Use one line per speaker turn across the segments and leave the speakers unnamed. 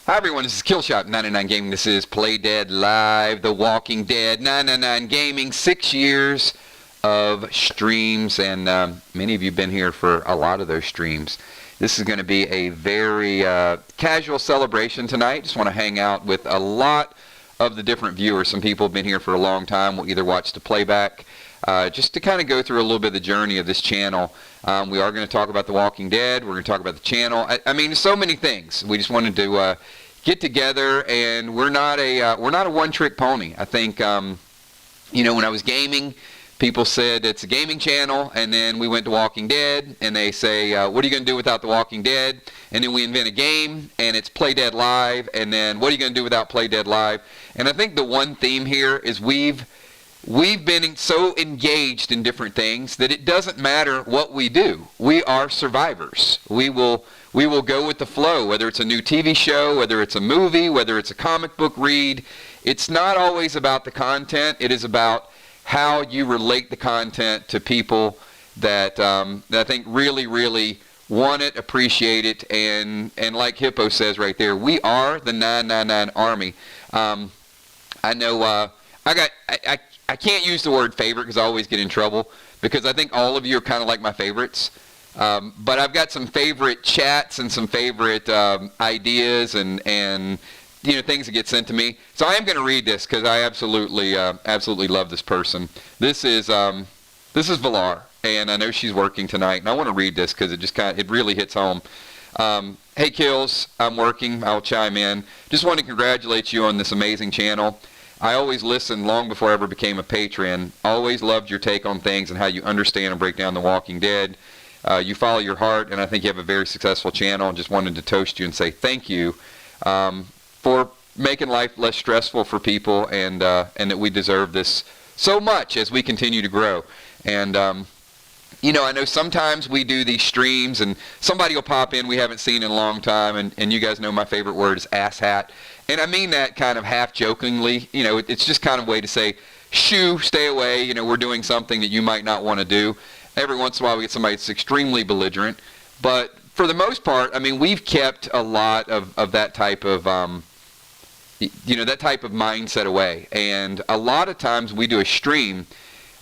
Hi everyone, this is Killshot99 Gaming. This is Play Dead Live, The Walking Dead, 999 Gaming, 6 years of streams, and many of you have been here for a lot of those streams. This is going to be a very casual celebration tonight. Just want to hang out with a lot of the different viewers. Some people have been here for a long time. We'll either watch the playback, just to kind of go through a little bit of the journey of this channel. We are going to talk about The Walking Dead. We're going to talk about the channel. I mean, so many things. We just wanted to get together, and we're not a one-trick pony. I think you know, when I was gaming, people said it's a gaming channel, and then we went to Walking Dead, and they say, what are you going to do without The Walking Dead? And then we invent a game, and it's Play Dead Live, and then what are you going to do without Play Dead Live? And I think the one theme here is we've been so engaged in different things that it doesn't matter what we do. We are survivors. We will go with the flow, whether it's a new TV show, whether it's a movie, whether it's a comic book read. It's not always about the content. It is about how you relate the content to people that I think really, really want it, appreciate it, and like Hippo says right there, we are the 999 Army. I know I can't use the word favorite because I always get in trouble, because I think all of you are kind of like my favorites. But I've got some favorite chats and some favorite ideas and you know, things that get sent to me. So I am going to read this because I absolutely love this person. This is Valar, and I know she's working tonight, and I want to read this because it really hits home. Hey Kills, I'm working. I'll chime in. Just want to congratulate you on this amazing channel. I always listened long before I ever became a patron. Always loved your take on things and how you understand and break down The Walking Dead. You follow your heart, and I think you have a very successful channel. Just wanted to toast you and say thank you for making life less stressful for people, and that we deserve this so much as we continue to grow. And you know, I know sometimes we do these streams and somebody will pop in we haven't seen in a long time, and you guys know my favorite word is asshat. And I mean that kind of half jokingly. You know, it's just kind of a way to say, shoo, stay away, you know, we're doing something that you might not want to do. Every once in a while we get somebody that's extremely belligerent. But for the most part, I mean, we've kept a lot of that type of, you know, that type of mindset away. And a lot of times we do a stream,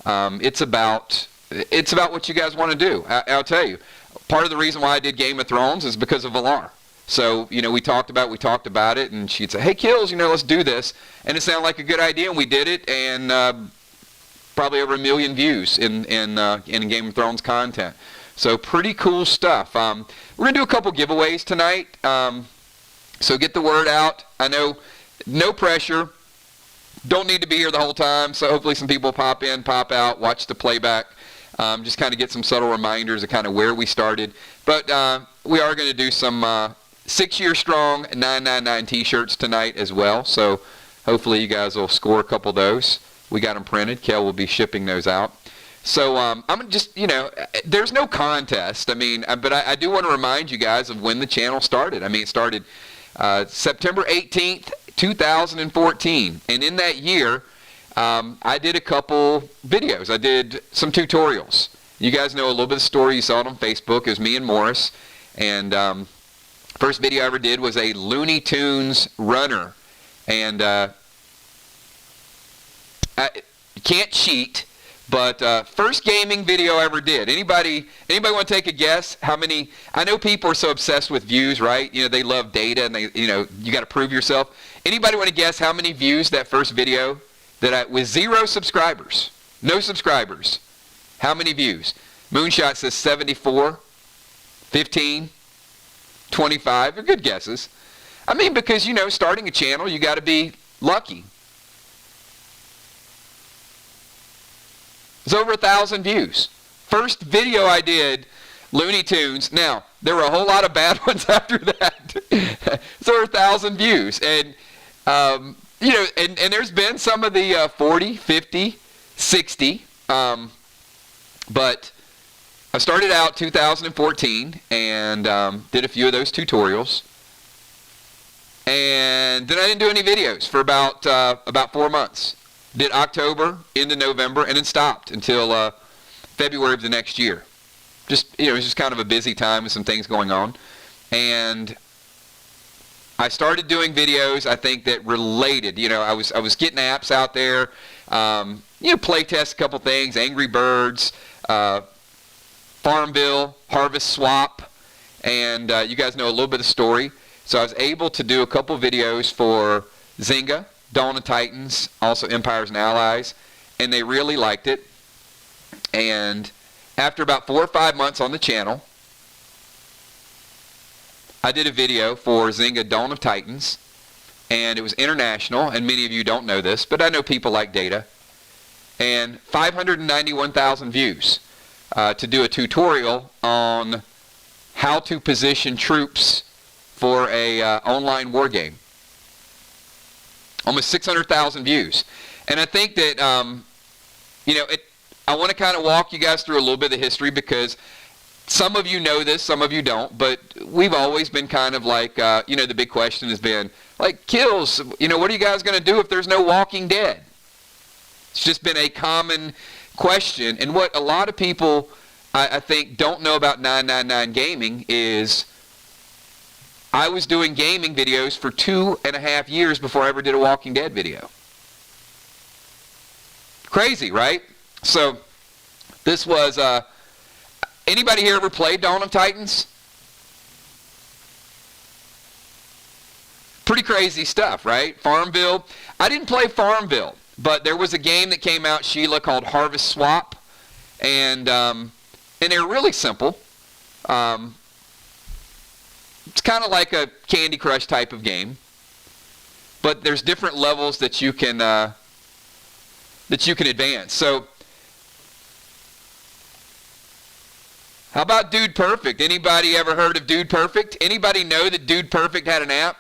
it's about what you guys want to do. I'll tell you, part of the reason why I did Game of Thrones is because of Valar. So, you know, we talked about it, and she'd say, hey Kills, you know, let's do this. And it sounded like a good idea, and we did it, and probably over 1 million views in Game of Thrones content. So pretty cool stuff. We're going to do a couple giveaways tonight. So get the word out. I know, no pressure. Don't need to be here the whole time, so hopefully some people pop in, pop out, watch the playback. Just kind of get some subtle reminders of kind of where we started. But we are going to do some 6-year strong 999 t-shirts tonight as well. So hopefully you guys will score a couple of those. We got them printed. Kel will be shipping those out. So I'm just, you know, there's no contest. I mean, but I do want to remind you guys of when the channel started. I mean, it started September 18th, 2014. And in that year, I did a couple videos. I did some tutorials. You guys know a little bit of the story. You saw it on Facebook. It was me and Morris. And first video I ever did was a Looney Tunes runner. And you can't cheat, but first gaming video I ever did. Anybody want to take a guess how many? I know people are so obsessed with views, right? You know, they love data, and they, you know, you got to prove yourself. Anybody want to guess how many views that first video with 0 subscribers, no subscribers? How many views? Moonshot says 74, 15, 25. They're good guesses. I mean, because, you know, starting a channel, you got to be lucky. It's over 1,000 views. First video I did, Looney Tunes. Now, there were a whole lot of bad ones after that. It's over 1,000 views. And, you know, and there's been some of the 40, 50, 60. But I started out 2014 and did a few of those tutorials. And then I didn't do any videos for about 4 months. Did October into November, and then stopped until February of the next year. Just, you know, it was just kind of a busy time with some things going on. And I started doing videos, I think, that related. I was getting apps out there, play test a couple things, Angry Birds, Farmville, Harvest Swap, and you guys know a little bit of the story. So I was able to do a couple videos for Zynga, Dawn of Titans, also Empires and Allies, and they really liked it. And after about 4 or 5 months on the channel, I did a video for Zynga Dawn of Titans, and it was international, and many of you don't know this, but I know people like data, and 591,000 views to do a tutorial on how to position troops for a online war game. Almost 600,000 views. And I think that, I want to kind of walk you guys through a little bit of the history, because some of you know this, some of you don't, but we've always been kind of like, the big question has been, like, kills, what are you guys going to do if there's no Walking Dead? It's just been a common question. And what a lot of people, I think, don't know about 999 Gaming is I was doing gaming videos for 2.5 years before I ever did a Walking Dead video. Crazy, right? So this was... anybody here ever played Dawn of Titans? Pretty crazy stuff, right? Farmville. I didn't play Farmville, but there was a game that came out, Sheila, called Harvest Swap, and they're really simple. It's kind of like a Candy Crush type of game, but there's different levels that you can advance. So, how about Dude Perfect? Anybody ever heard of Dude Perfect? Anybody know that Dude Perfect had an app?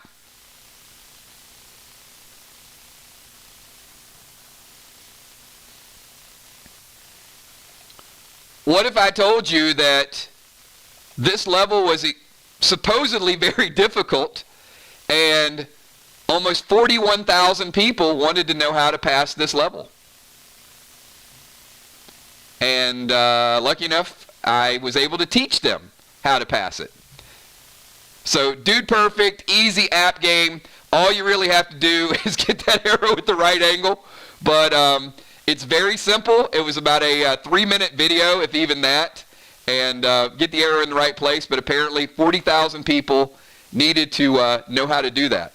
What if I told you that this level was supposedly very difficult, and almost 41,000 people wanted to know how to pass this level? And lucky enough, I was able to teach them how to pass it. So Dude Perfect, easy app game. All you really have to do is get that arrow at the right angle. But it's very simple. It was about a 3-minute video, if even that. And get the arrow in the right place. But apparently 40,000 people needed to know how to do that.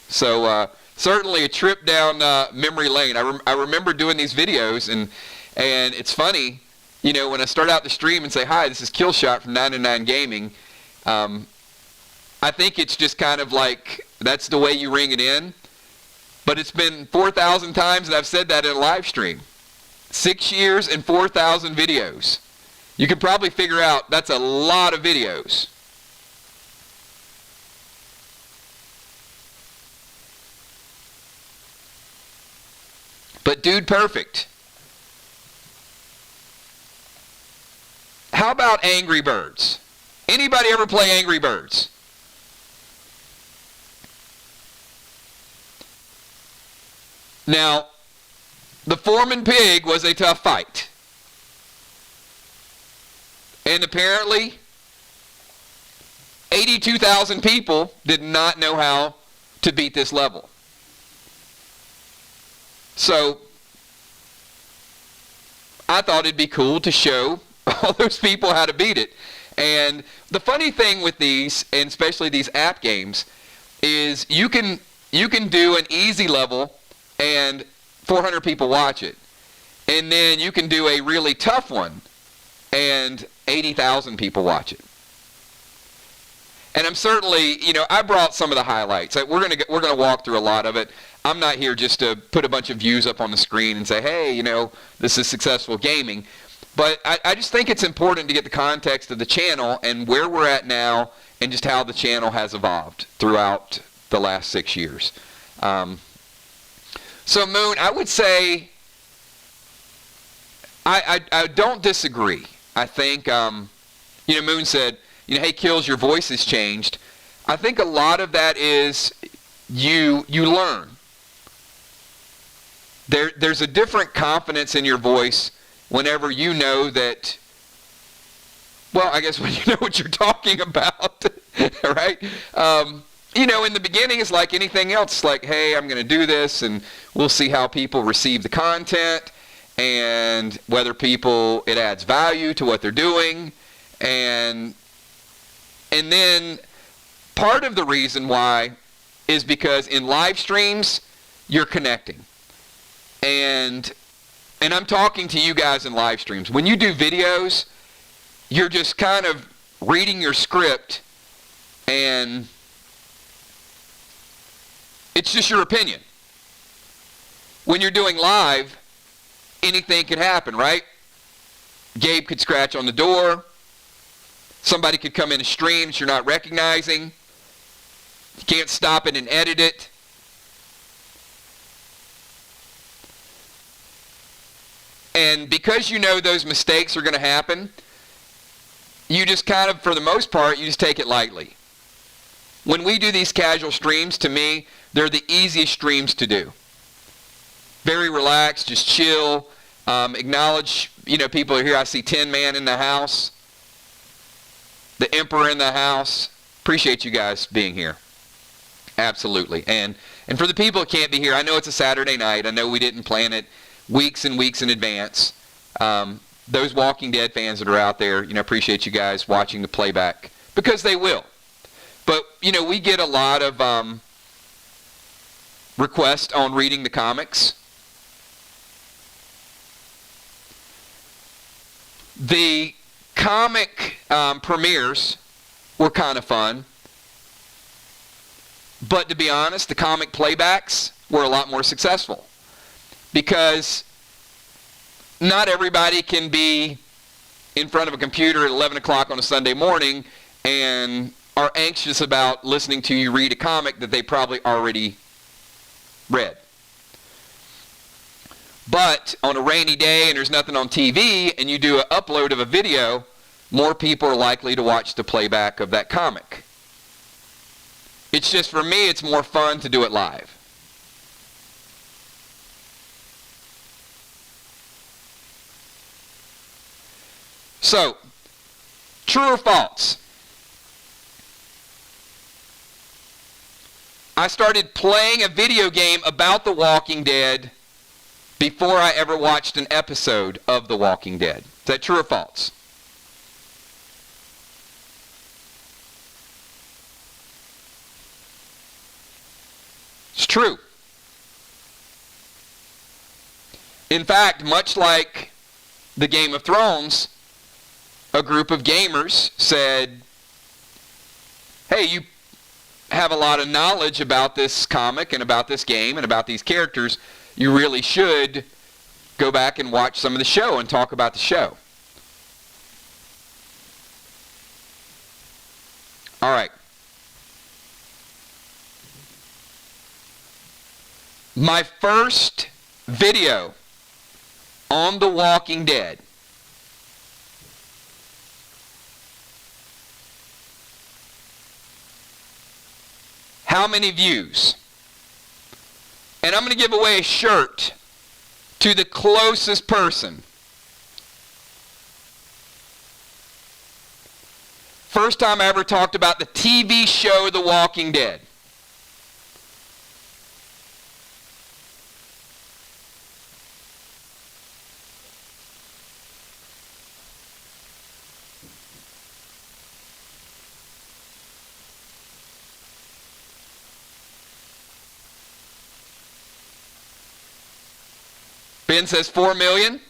So certainly a trip down memory lane. I remember doing these videos, and it's funny. When I start out the stream and say, hi, this is Killshot from 999 Gaming, I think it's just kind of like, that's the way you ring it in. But it's been 4,000 times that I've said that in a live stream. 6 years and 4,000 videos. You can probably figure out that's a lot of videos. But Dude Perfect. How about Angry Birds? Anybody ever play Angry Birds? Now, the Foreman Pig was a tough fight. And apparently, 82,000 people did not know how to beat this level. So, I thought it'd be cool to show all those people how to beat it. And the funny thing with these, and especially these app games, is you can do an easy level and 400 people watch it. And then you can do a really tough one and 80,000 people watch it. And I'm certainly, I brought some of the highlights. We're gonna walk through a lot of it. I'm not here just to put a bunch of views up on the screen and say, hey, this is successful gaming. But I just think it's important to get the context of the channel and where we're at now, and just how the channel has evolved throughout the last 6 years. So Moon, I would say I don't disagree. I think Moon said, hey, Kills, your voice has changed. I think a lot of that is you learn. There's a different confidence in your voice whenever you know that, well, I guess when you know what you're talking about, right? in the beginning, it's like anything else. Like, hey, I'm going to do this, and we'll see how people receive the content, and whether it adds value to what they're doing. And then part of the reason why is because in live streams, you're connecting. And I'm talking to you guys in live streams. When you do videos, you're just kind of reading your script, and it's just your opinion. When you're doing live, anything can happen, right? Gabe could scratch on the door. Somebody could come in a stream that you're not recognizing. You can't stop it and edit it. And because you know those mistakes are going to happen, you just kind of, for the most part, you just take it lightly. When we do these casual streams, to me, they're the easiest streams to do. Very relaxed, just chill, acknowledge, people are here. I see Tin Man in the house, the Emperor in the house. Appreciate you guys being here. Absolutely. And for the people that can't be here, I know it's a Saturday night. I know we didn't plan it weeks and weeks in advance. Those Walking Dead fans that are out there, appreciate you guys watching the playback, because they will. But, we get a lot of requests on reading the comics. The comic premieres were kind of fun. But to be honest, the comic playbacks were a lot more successful. Because not everybody can be in front of a computer at 11 o'clock on a Sunday morning and are anxious about listening to you read a comic that they probably already read. But on a rainy day and there's nothing on TV and you do an upload of a video, more people are likely to watch the playback of that comic. It's just, for me, it's more fun to do it live. So, true or false? I started playing a video game about The Walking Dead before I ever watched an episode of The Walking Dead. Is that true or false? It's true. In fact, much like the Game of Thrones, a group of gamers said, hey, you have a lot of knowledge about this comic and about this game and about these characters. You really should go back and watch some of the show and talk about the show. All right. My first video on The Walking Dead how many views? And I'm going to give away a shirt to the closest person. First time I ever talked about the TV show The Walking Dead. Ben says 4 million,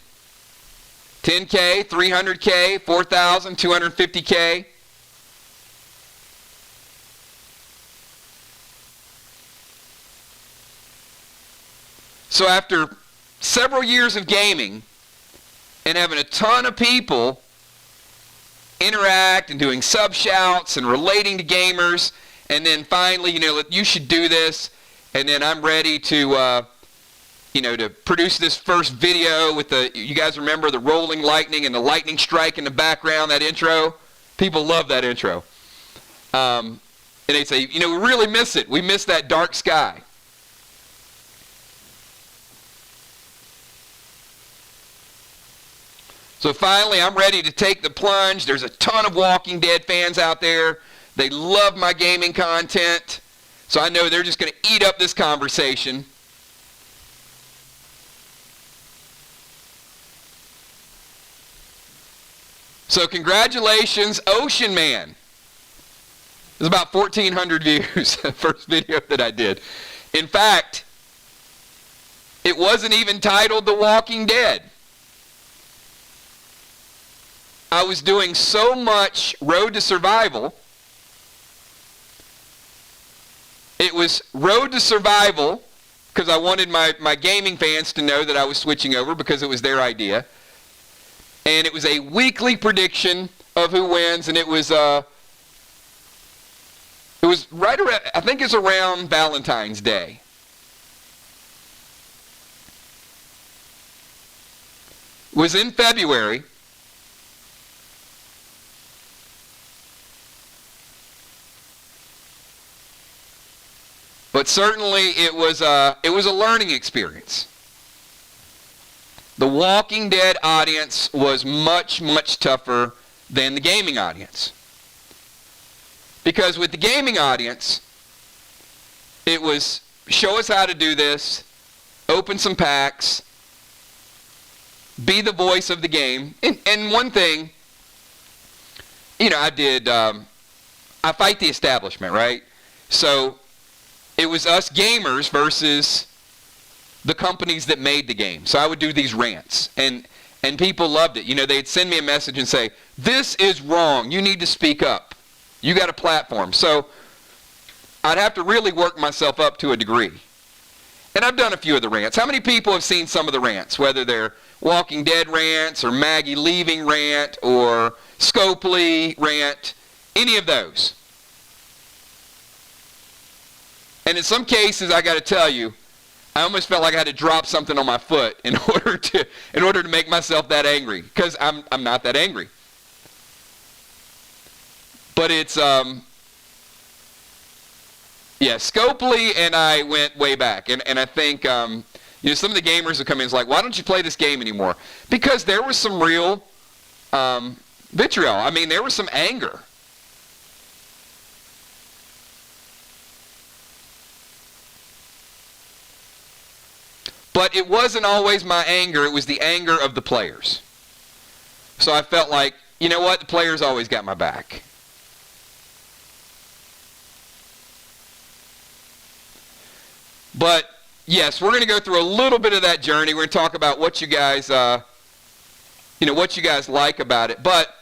10K, 300K, 4,000, 250K. So after several years of gaming and having a ton of people interact and doing sub-shouts and relating to gamers, and then finally, you should do this, and then I'm ready to to produce this first video with you guys remember the rolling lightning and the lightning strike in the background, that intro? People love that intro. And they say, we really miss it. We miss that dark sky. So finally, I'm ready to take the plunge. There's a ton of Walking Dead fans out there. They love my gaming content. So I know they're just going to eat up this conversation. So congratulations, Ocean Man. It was about 1,400 views, the first video that I did. In fact, it wasn't even titled The Walking Dead. I was doing so much Road to Survival. It was Road to Survival because I wanted my gaming fans to know that I was switching over because it was their idea. And it was a weekly prediction of who wins, and it was right around, I think it's around Valentine's Day. It was in February. But certainly it was a learning experience. The Walking Dead audience was much, much tougher than the gaming audience. Because with the gaming audience, it was show us how to do this, open some packs, be the voice of the game. And one thing, I did, I fight the establishment, right? So it was us gamers versus the companies that made the game. So I would do these rants, and people loved it. They'd send me a message and say, this is wrong. You need to speak up. You got a platform. So I'd have to really work myself up to a degree. And I've done a few of the rants. How many people have seen some of the rants, whether they're Walking Dead rants or Maggie leaving rant or Scopely rant, any of those? And in some cases, I got to tell you, I almost felt like I had to drop something on my foot in order to make myself that angry, because I'm not that angry. But it's Scopely and I went way back, and I think some of the gamers have come in and like, why don't you play this game anymore? Because there was some real vitriol. I mean, there was some anger. But it wasn't always my anger, it was the anger of the players. So I felt like, you know what, the players always got my back. But yes, we're going to go through a little bit of that journey. We're going to talk about what you guys, what you guys like about it. But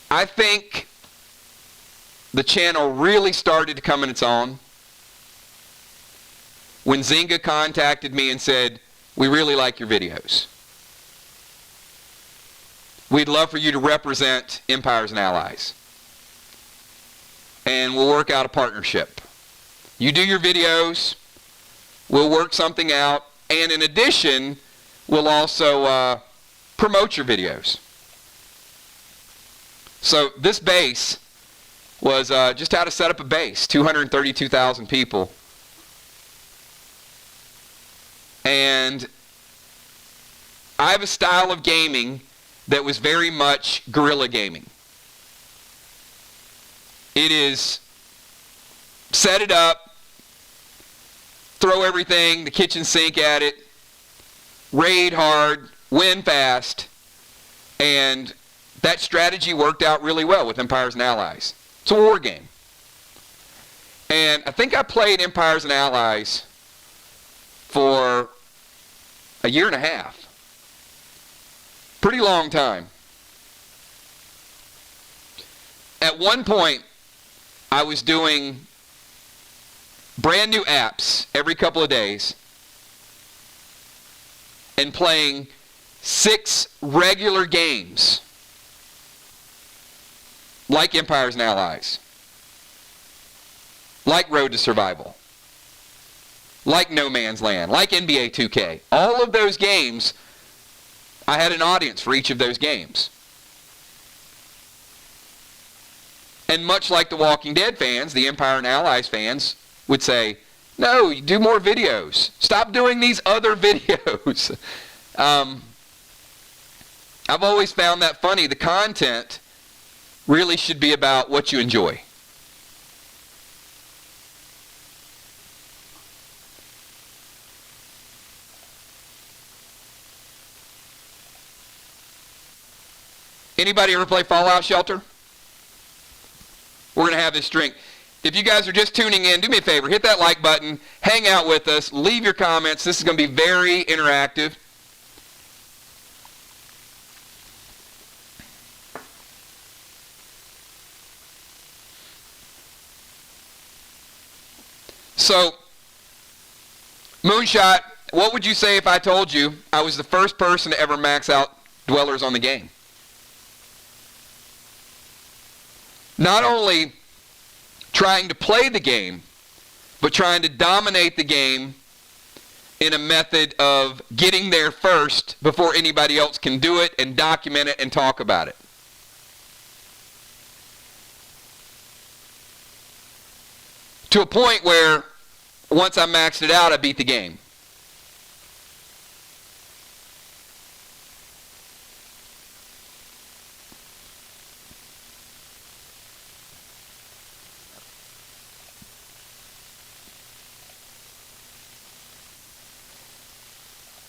I think the channel really started to come in its own when Zynga contacted me and said, we really like your videos. We'd love for you to represent Empires and Allies. And we'll work out a partnership. You do your videos, we'll work something out, and in addition, we'll also promote your videos. So this base was just how to set up a base, 232,000 people. And I have a style of gaming that was very much guerrilla gaming. It is set it up, throw everything, the kitchen sink at it, raid hard, win fast, and that strategy worked out really well with Empires and Allies. It's a war game. And I think I played Empires and Allies for a year and a half. Pretty long time. At one point, I was doing brand new apps every couple of days and playing 6 regular games like Empires and Allies, like Road to Survival, like No Man's Land, like NBA 2K. All of those games, I had an audience for each of those games. And much like the Walking Dead fans, the Empire and Allies fans would say, no, you do more videos. Stop doing these other videos. I've always found that funny. The content really should be about what you enjoy. Anybody ever play Fallout Shelter? We're going to have this drink. If you guys are just tuning in, do me a favor. Hit that like button. Hang out with us. Leave your comments. This is going to be very interactive. So, Moonshot, what would you say if I told you I was the first person to ever max out dwellers on the game? Not only trying to play the game, but trying to dominate the game in a method of getting there first before anybody else can do it and document it and talk about it. To a point where once I maxed it out, I beat the game.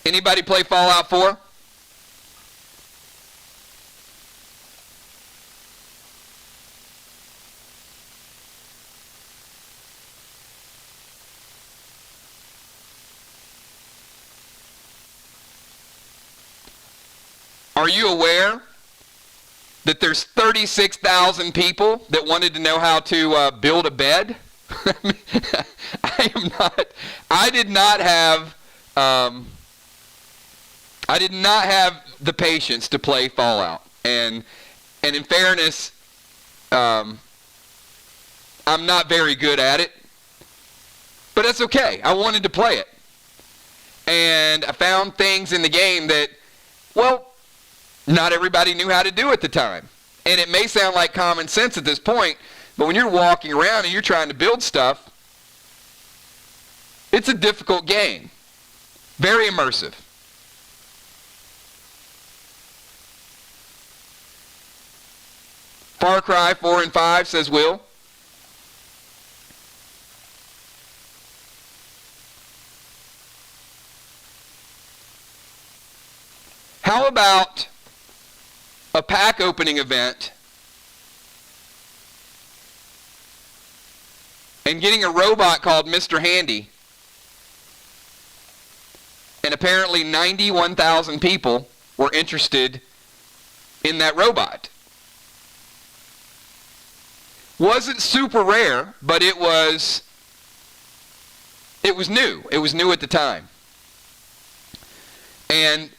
Anybody play Fallout 4? Are you aware that there's 36,000 people that wanted to know how to build a bed? I did not have the patience to play Fallout. And in fairness, I'm not very good at it. But that's okay. I wanted to play it. And I found things in the game that, well, not everybody knew how to do at the time. And it may sound like common sense at this point, but when you're walking around and you're trying to build stuff, it's a difficult game. Very immersive. Far Cry 4 and 5, says Will. How about a pack opening event and getting a robot called Mr. Handy, and apparently 91,000 people were interested in that robot. Wasn't super rare, but it was new. It was new at the time. And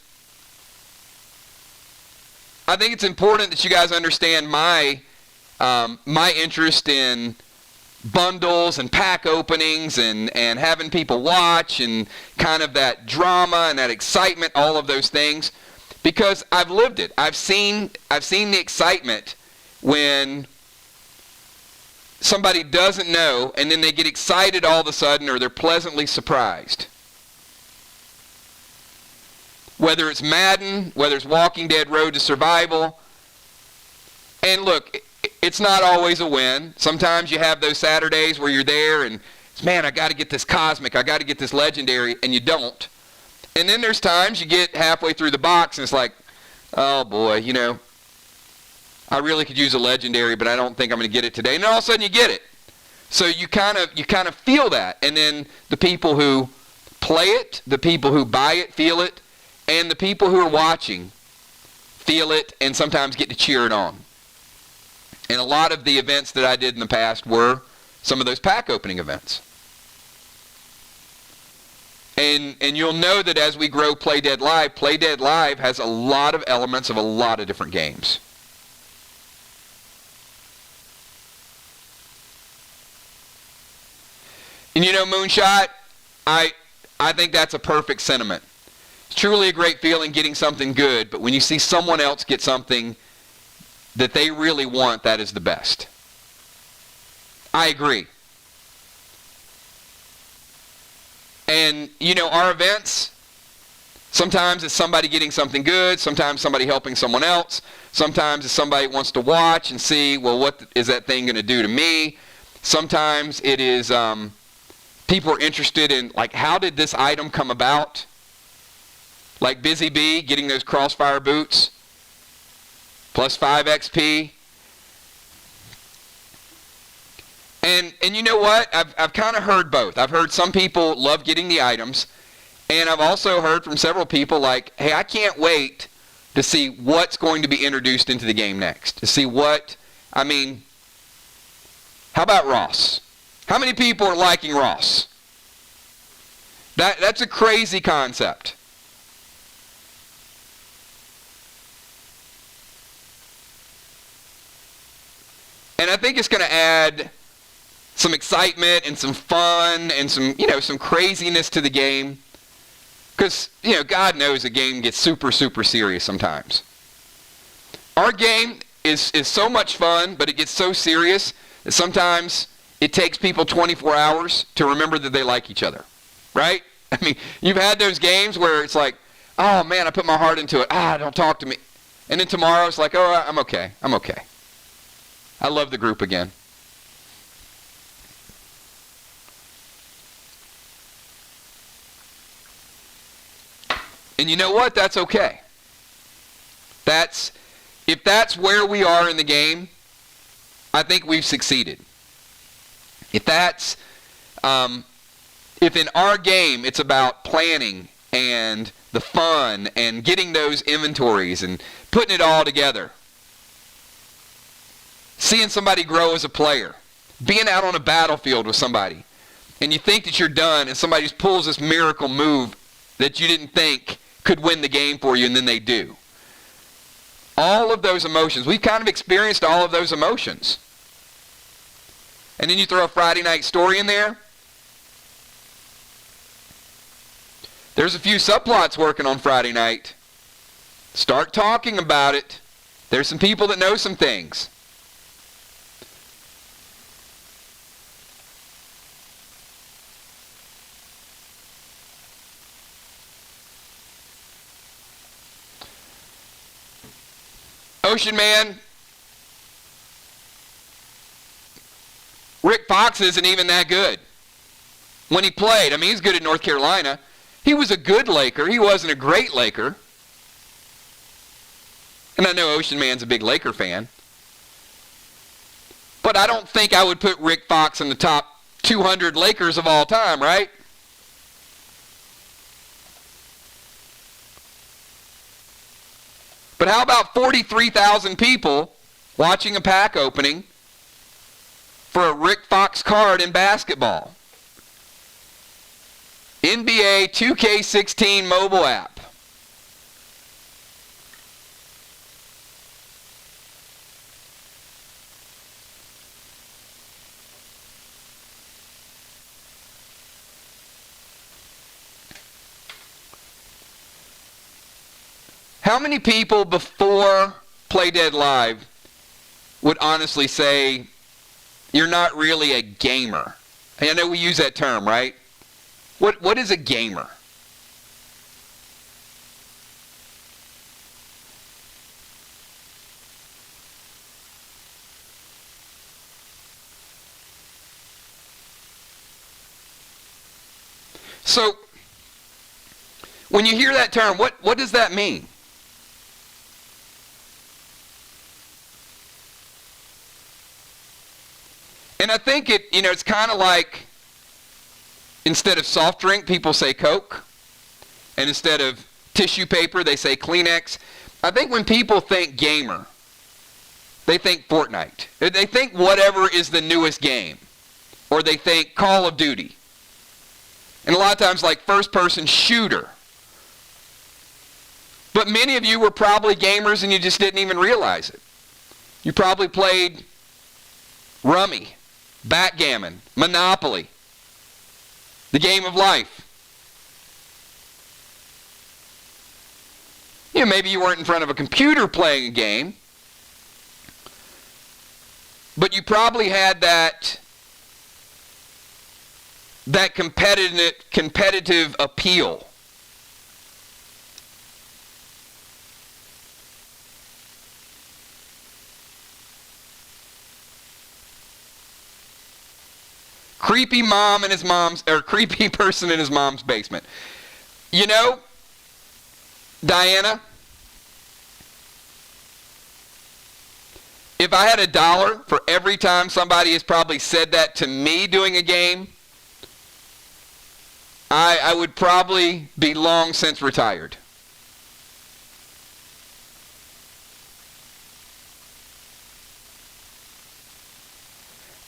I think it's important that you guys understand my interest in bundles and pack openings and having people watch and kind of that drama and that excitement, all of those things, because I've lived it. I've seen the excitement when somebody doesn't know and then they get excited all of a sudden, or they're pleasantly surprised. Whether it's Madden, whether it's Walking Dead Road to Survival. And look, it's not always a win. Sometimes you have those Saturdays where you're there and, man, I got to get this cosmic, I got to get this legendary, and you don't. And then there's times you get halfway through the box and it's like, oh boy, I really could use a legendary, but I don't think I'm going to get it today. And then all of a sudden you get it. So you kind of feel that. And then the people who play it, the people who buy it feel it, and the people who are watching feel it and sometimes get to cheer it on. And a lot of the events that I did in the past were some of those pack opening events. And you'll know that as we grow Play Dead Live has a lot of elements of a lot of different games. And Moonshot, I think that's a perfect sentiment. It's truly a great feeling getting something good, but when you see someone else get something that they really want, that is the best. I agree. And, our events, Sometimes it's somebody getting something good. Sometimes somebody helping someone else. Sometimes it's somebody wants to watch and see, well, what is that thing going to do to me? Sometimes it is people are interested in, like, how did this item come about? Like Busy Bee getting those Crossfire boots, plus 5 XP. And you know what? I've kind of heard both. I've heard some people love getting the items, and I've also heard from several people like, hey, I can't wait to see what's going to be introduced into the game next. To see what, I mean, how about Ross? How many people are liking Ross? That's a crazy concept. And I think it's going to add some excitement and some fun and some, some craziness to the game. Because, God knows a game gets super, super serious sometimes. Our game is so much fun, but it gets so serious that sometimes it takes people 24 hours to remember that they like each other. Right? I mean, you've had those games where it's like, oh man, I put my heart into it. Don't talk to me. And then tomorrow it's like, oh, I'm okay. I love the group again. And you know what? That's okay. If that's where we are in the game, I think we've succeeded. If in our game it's about planning and the fun and getting those inventories and putting it all together, seeing somebody grow as a player, being out on a battlefield with somebody, and you think that you're done and somebody just pulls this miracle move that you didn't think could win the game for you, and then they do. All of those emotions. We've kind of experienced all of those emotions. And then you throw a Friday night story in there. There's a few subplots working on Friday night. Start talking about it. There's some people that know some things. Ocean Man, Rick Fox isn't even that good. When he played, I mean, he's good at North Carolina. He was a good Laker. He wasn't a great Laker. And I know Ocean Man's a big Laker fan. But I don't think I would put Rick Fox in the top 200 Lakers of all time, right? But how about 43,000 people watching a pack opening for a Rick Fox card in basketball? NBA 2K16 mobile app. How many people before Play Dead Live would honestly say you're not really a gamer? And I know we use that term, right? What is a gamer? So, when you hear that term, what does that mean? And I think it's kind of like, instead of soft drink, people say Coke. And instead of tissue paper, they say Kleenex. I think when people think gamer, they think Fortnite. They think whatever is the newest game. Or they think Call of Duty. And a lot of times like first-person shooter. But many of you were probably gamers and you just didn't even realize it. You probably played Rummy, Backgammon, Monopoly, the game of life. Maybe you weren't in front of a computer playing a game, but you probably had that competitive appeal. Creepy mom in his mom's, or creepy person in his mom's basement. You know, Diana, if I had $1 for every time somebody has probably said that to me doing a game, I would probably be long since retired.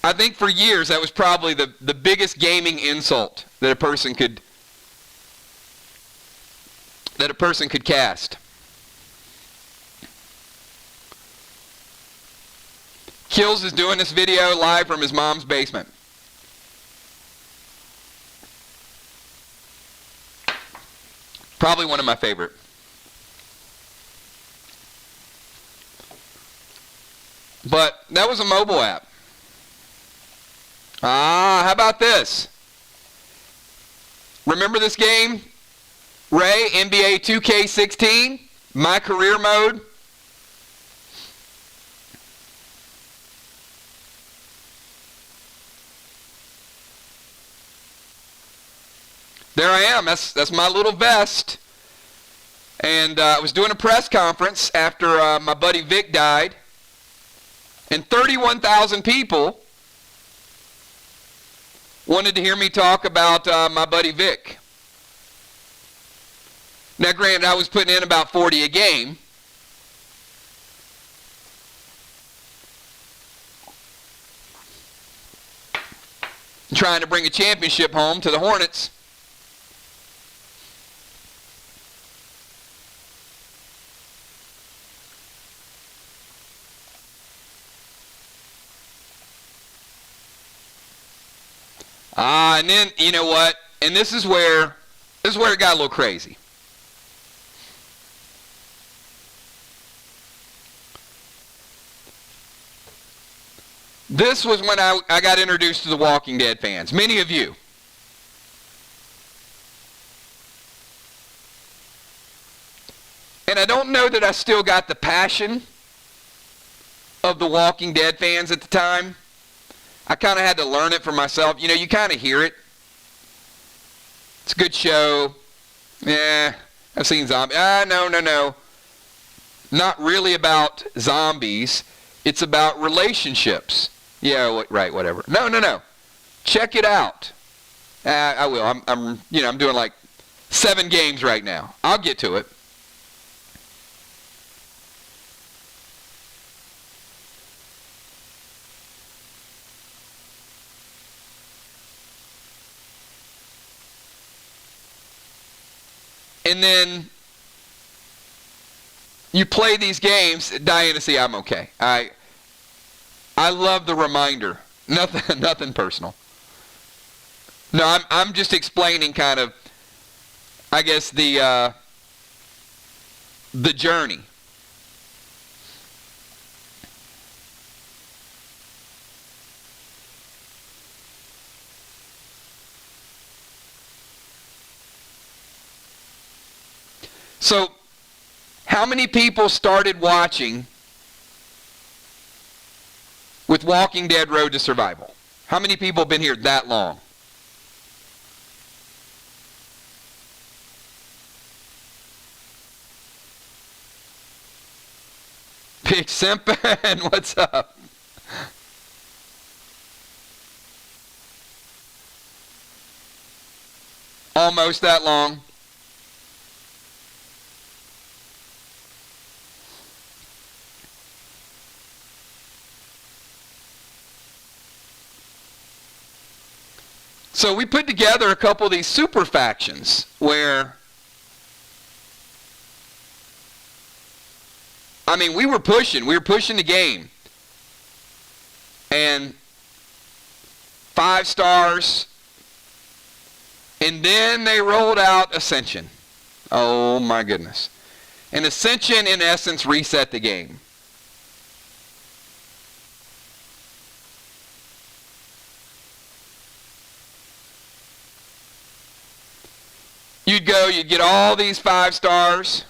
I think for years that was probably the biggest gaming insult that a person could cast. Kills is doing this video live from his mom's basement. Probably one of my favorite. But that was a mobile app. How about this? Remember this game? Ray, NBA 2K16, my career mode. There I am. That's my little vest. And I was doing a press conference after my buddy Vic died. And 31,000 people wanted to hear me talk about my buddy Vic. Now, granted, I was putting in about 40 a game. Trying to bring a championship home to the Hornets. And then, you know what? And this is where it got a little crazy. This was when I got introduced to the Walking Dead fans. Many of you. And I don't know that I still got the passion of the Walking Dead fans at the time. I kind of had to learn it for myself. You know, you kind of hear it. It's a good show. Yeah, I've seen zombies. No. Not really about zombies. It's about relationships. Yeah, right, whatever. No. Check it out. I will. I'm doing like 7 games right now. I'll get to it. And then you play these games. Diana, see, I'm okay. I love the reminder. Nothing personal. No, I'm just explaining kind of, I guess, the journey. So, how many people started watching with Walking Dead Road to Survival? How many people have been here that long? Big Simpin, what's up? Almost that long. So we put together a couple of these super factions where, I mean, we were pushing the game. And 5 stars. And then they rolled out Ascension. Oh my goodness. And Ascension, in essence, reset the game. You'd get all these 5 stars.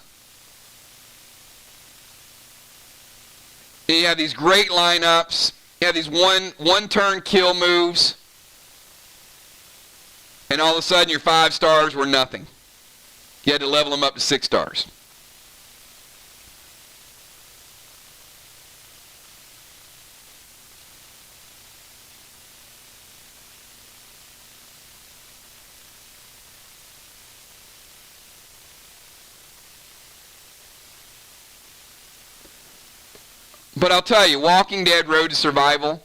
And you have these great lineups. You have these one-turn kill moves. And all of a sudden your 5 stars were nothing. You had to level them up to 6 stars. But I'll tell you, Walking Dead Road to Survival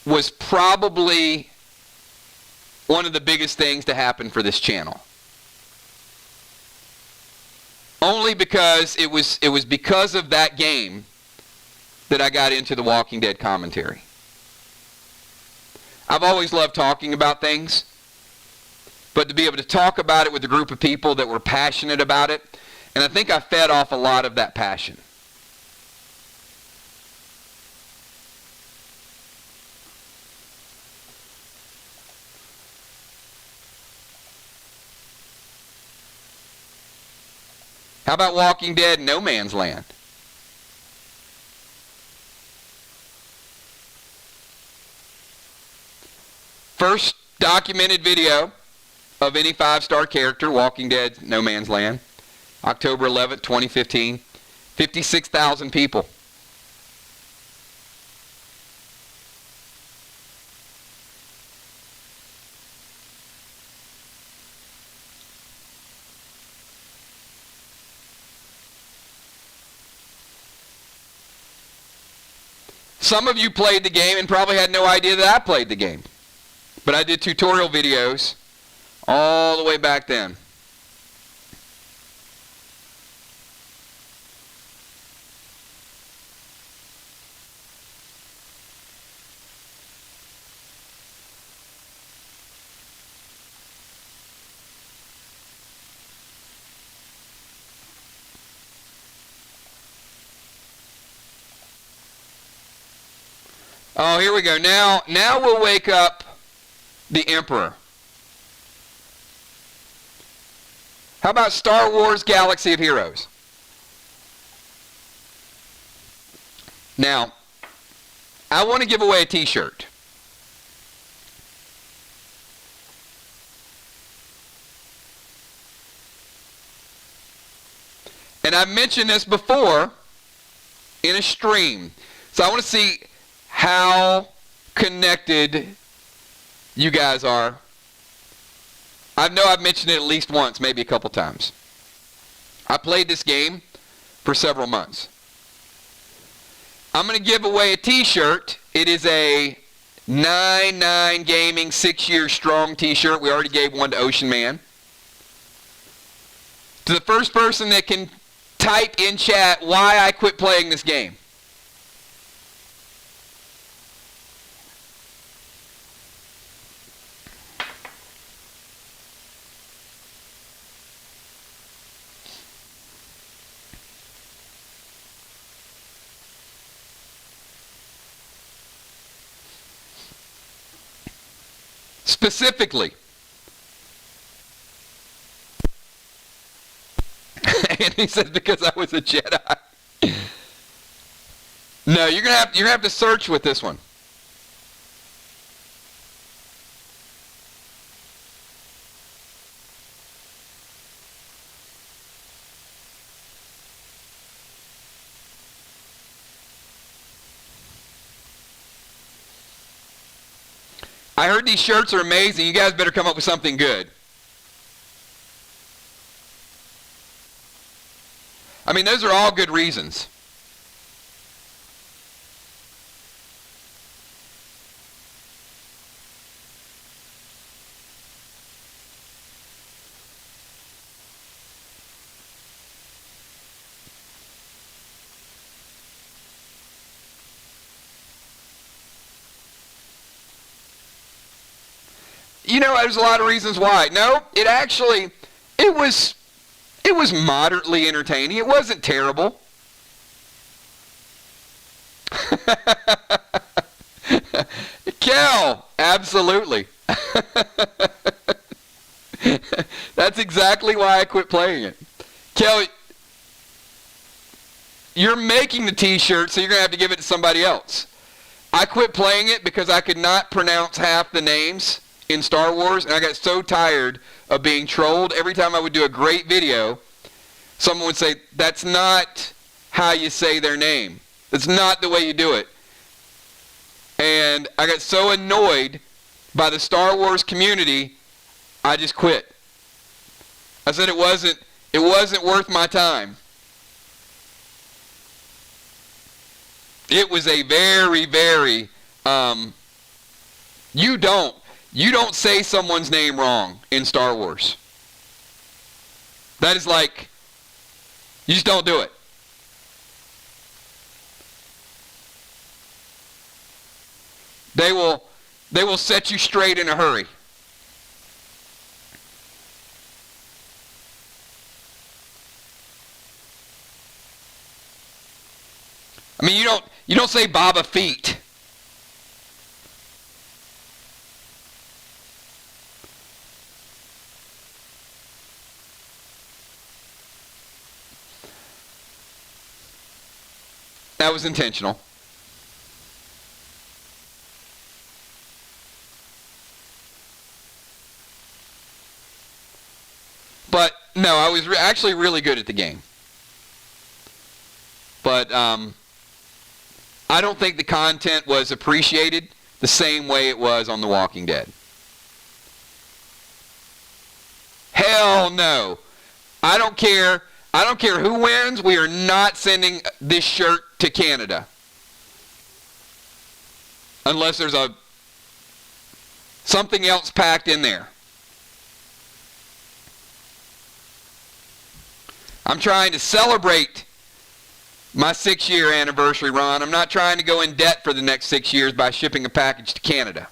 was probably one of the biggest things to happen for this channel. Only because it was because of that game that I got into the Walking Dead commentary. I've always loved talking about things, but to be able to talk about it with a group of people that were passionate about it, and I think I fed off a lot of that passion. How about Walking Dead No Man's Land? First documented video of any 5-star character, Walking Dead No Man's Land. October 11th, 2015. 56,000 people. Some of you played the game and probably had no idea that I played the game. But I did tutorial videos all the way back then. Oh, here we go. Now we'll wake up the Emperor. How about Star Wars Galaxy of Heroes? Now, I want to give away a t-shirt. And I've mentioned this before in a stream. So I want to see how connected you guys are. I know I've mentioned it at least once, maybe a couple times. I played this game for several months. I'm going to give away a t-shirt. It is a 9-9 Gaming 6 Year Strong t-shirt. We already gave one to Ocean Man. To the first person that can type in chat why I quit playing this game. Specifically. And he says because I was a Jedi. No, you're gonna have to search with this one. I heard these shirts are amazing. You guys better come up with something good. I mean, those are all good reasons. You know, there's a lot of reasons why. No, it was moderately entertaining. It wasn't terrible. Kel, absolutely. That's exactly why I quit playing it. Kel, you're making the t-shirt, so you're going to have to give it to somebody else. I quit playing it because I could not pronounce half the names in Star Wars, and I got so tired of being trolled. Every time I would do a great video, someone would say, that's not how you say their name. That's not the way you do it. And I got so annoyed by the Star Wars community, I just quit. I said it wasn't worth my time. It was a very, very, you don't say someone's name wrong in Star Wars. That is like, you just don't do it. They will set you straight in a hurry. I mean, you don't say Baba Feet. That was intentional. But no, I was actually really good at the game. But I don't think the content was appreciated the same way it was on The Walking Dead. Hell no. I don't care who wins. We are not sending this shirt to Canada. Unless there's something else packed in there. I'm trying to celebrate my 6-year anniversary, Ron. I'm not trying to go in debt for the next 6 years by shipping a package to Canada.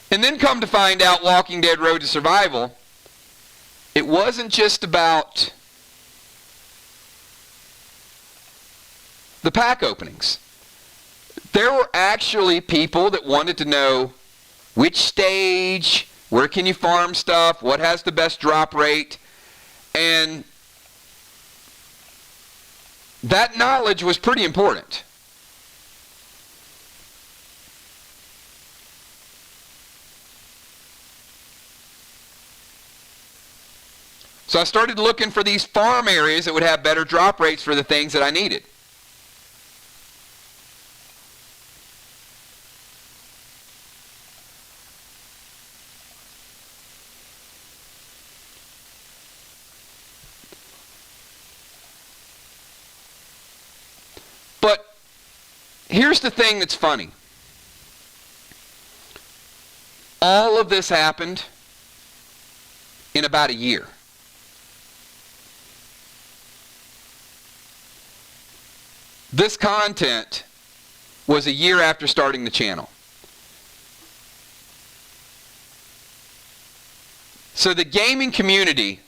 And then come to find out, Walking Dead Road to Survival, it wasn't just about the pack openings. There were actually people that wanted to know which stage, where can you farm stuff, what has the best drop rate, and that knowledge was pretty important. So I started looking for these farm areas that would have better drop rates for the things that I needed. But here's the thing that's funny. All of this happened in about a year. This content was a year after starting the channel. So the gaming community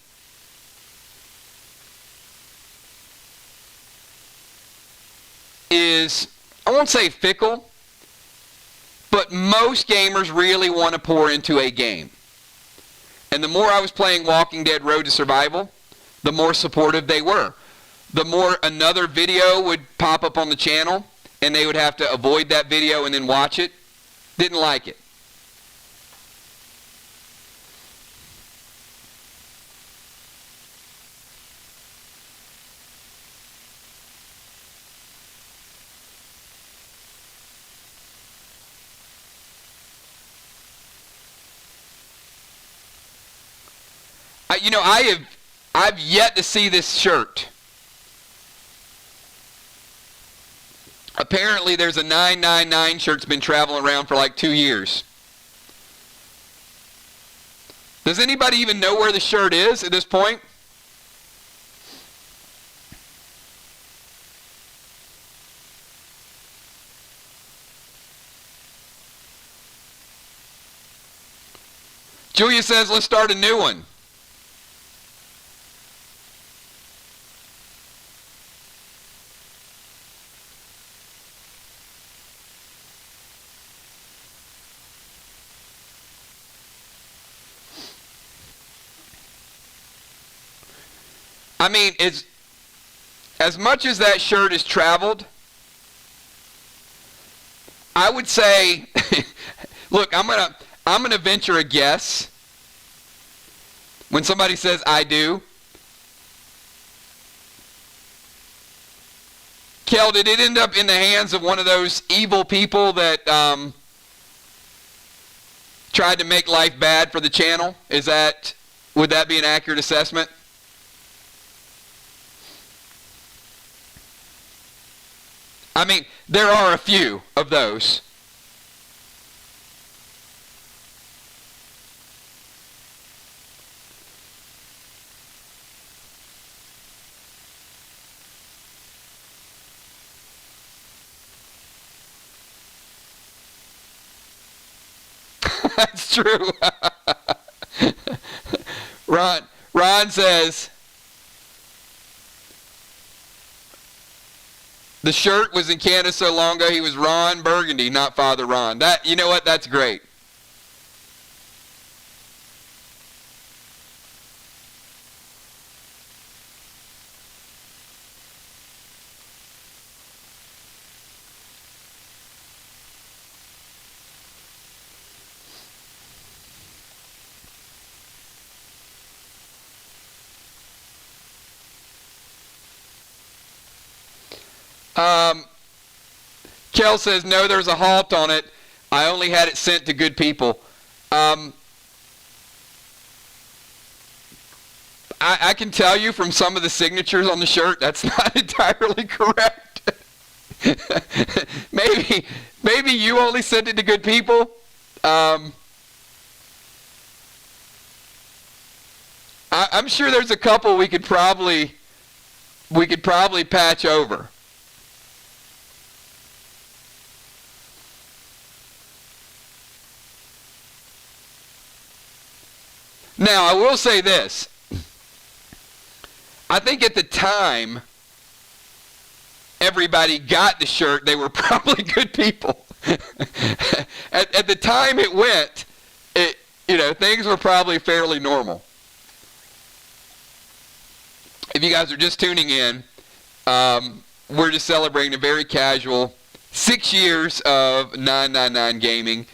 is, I won't say fickle, but most gamers really want to pour into a game. And the more I was playing Walking Dead Road to Survival, the more supportive they were. The more another video would pop up on the channel, and they would have to avoid that video and then watch it. Didn't like it. I've yet to see this shirt. Apparently there's a 999 shirt that's been traveling around for like 2 years. Does anybody even know where the shirt is at this point? Julia says, let's start a new one. I mean, it's, as much as that shirt has traveled, I would say, look, I'm gonna venture a guess. When somebody says I do, Kel, did it end up in the hands of one of those evil people that tried to make life bad for the channel? Would that be an accurate assessment? I mean, there are a few of those. That's true. Ron says, the shirt was in Canada so long ago, he was Ron Burgundy, not Father Ron. You know what? That's great. Kel says, no, there's a halt on it. I only had it sent to good people. I can tell you from some of the signatures on the shirt, that's not entirely correct. Maybe you only sent it to good people. I'm sure there's a couple we could probably patch over. Now, I will say this. I think at the time everybody got the shirt, they were probably good people. At the time it went, things were probably fairly normal. If you guys are just tuning in, we're just celebrating a very casual 6 years of 999 gaming,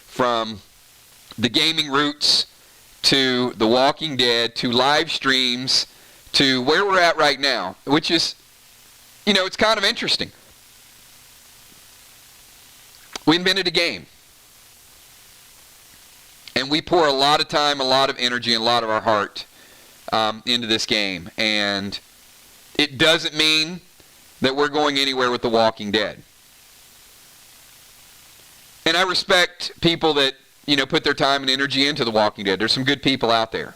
from the gaming roots to The Walking Dead to live streams to where we're at right now, which is, it's kind of interesting. We invented a game. And we pour a lot of time, a lot of energy, and a lot of our heart into this game. And it doesn't mean that we're going anywhere with The Walking Dead. And I respect people that, put their time and energy into The Walking Dead. There's some good people out there.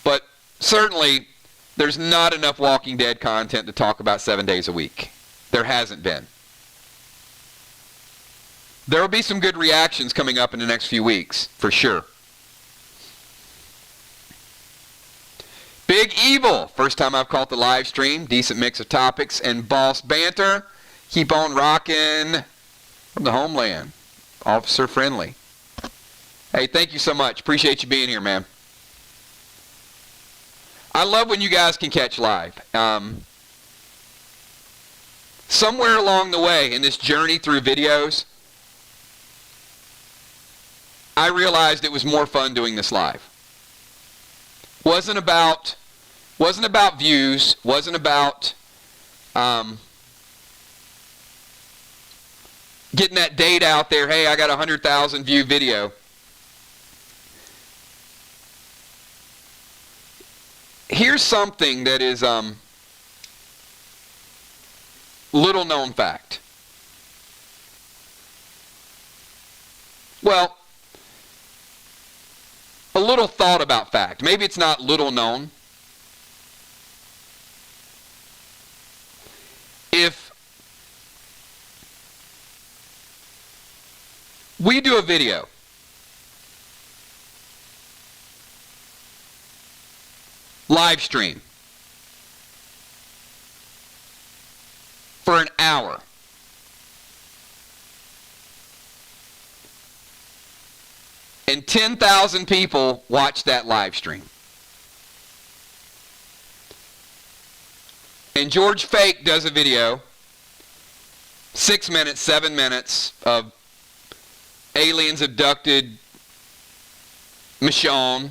But certainly, there's not enough Walking Dead content to talk about 7 days a week. There hasn't been. There will be some good reactions coming up in the next few weeks, for sure. Big Evil, first time I've caught the live stream. Decent mix of topics and boss banter. Keep on rocking from the homeland. Officer friendly. Hey, thank you so much. Appreciate you being here, man. I love when you guys can catch live. Somewhere along the way in this journey through videos, I realized it was more fun doing this live. Wasn't about views, wasn't about getting that data out there. Hey, I got 100,000 view video. Here's something that is little known fact. Well, a little thought about fact. Maybe it's not little known. If we do a video live stream for an hour, and 10,000 people watch that live stream, And George Fake does a video, 6 minutes, 7 minutes, of aliens abducted Michonne.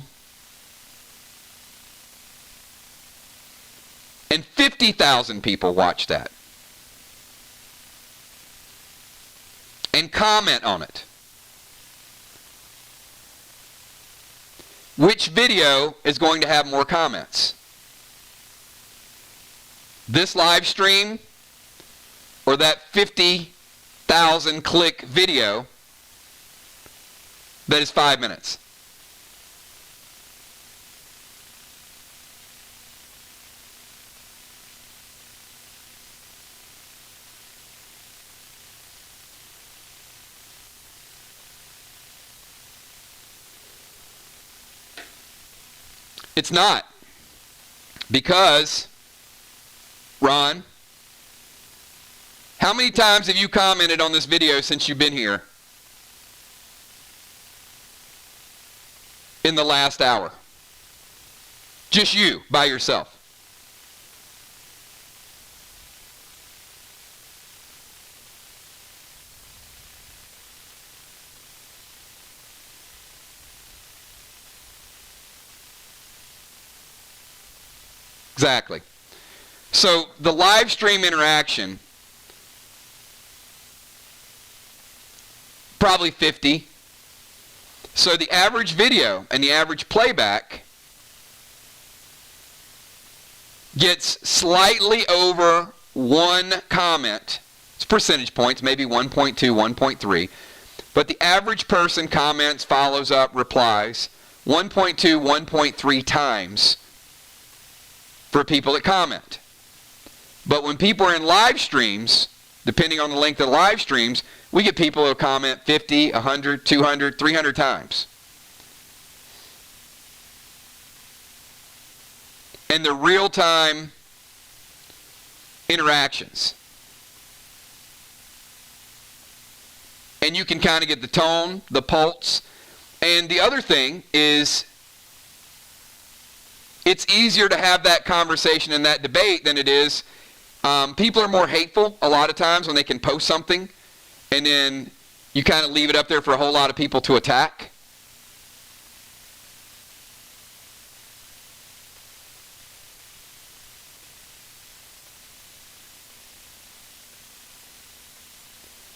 And 50,000 people watch that. And comment on it. Which video is going to have more comments? This live stream or that 50,000 click video that is 5 minutes? It's not. Because, Ron, how many times have you commented on this video since you've been here in the last hour? Just you, by yourself. Exactly. So the live stream interaction, probably 50. So the average video and the average playback gets slightly over one comment. It's percentage points, maybe 1.2, 1.3. But the average person comments, follows up, replies 1.2, 1.3 times for people that comment. But when people are in live streams, depending on the length of the live streams, we get people who comment 50, 100, 200, 300 times. And the real-time interactions. And you can kind of get the tone, the pulse. And the other thing is, it's easier to have that conversation and that debate than it is. People are more hateful a lot of times when they can post something and then you kind of leave it up there for a whole lot of people to attack.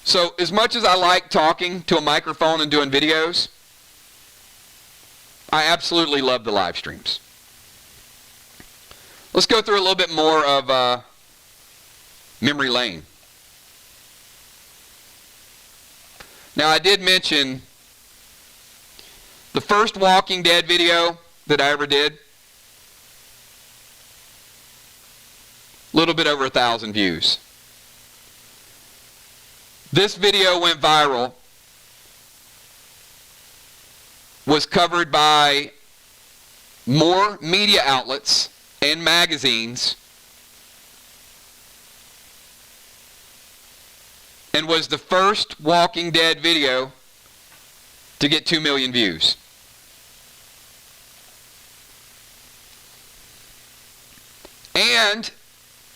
So as much as I like talking to a microphone and doing videos, I absolutely love the live streams. Let's go through a little bit more of memory lane. Now I did mention the first Walking Dead video that I ever did, a little bit over 1,000 views. This video went viral, was covered by more media outlets and magazines, and was the first Walking Dead video to get 2 million views. And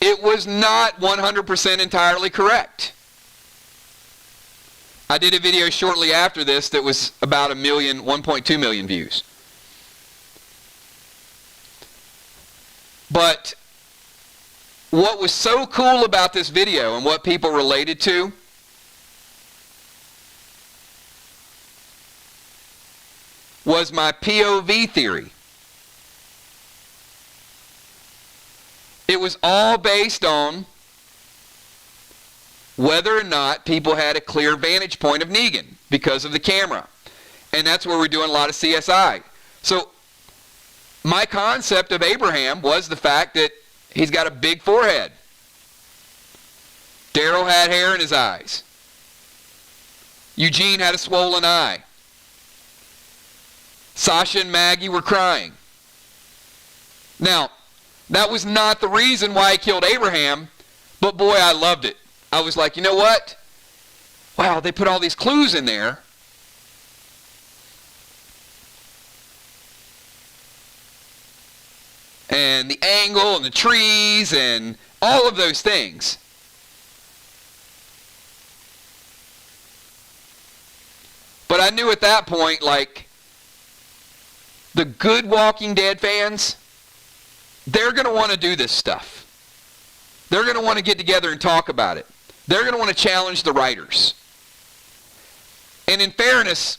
it was not 100% entirely correct. I did a video shortly after this that was about 1.2 million views. But what was so cool about this video and what people related to was my POV theory. It was all based on whether or not people had a clear vantage point of Negan because of the camera. And that's where we're doing a lot of CSI. So my concept of Abraham was the fact that he's got a big forehead. Daryl had hair in his eyes. Eugene had a swollen eye. Sasha and Maggie were crying. Now, that was not the reason why he killed Abraham, but boy, I loved it. I was like, you know what? Wow, they put all these clues in there. And the angle and the trees and All of those things. But I knew at that point, like, the good Walking Dead fans, they're going to want to do this stuff. They're going to want to get together and talk about it. They're going to want to challenge the writers. And in fairness,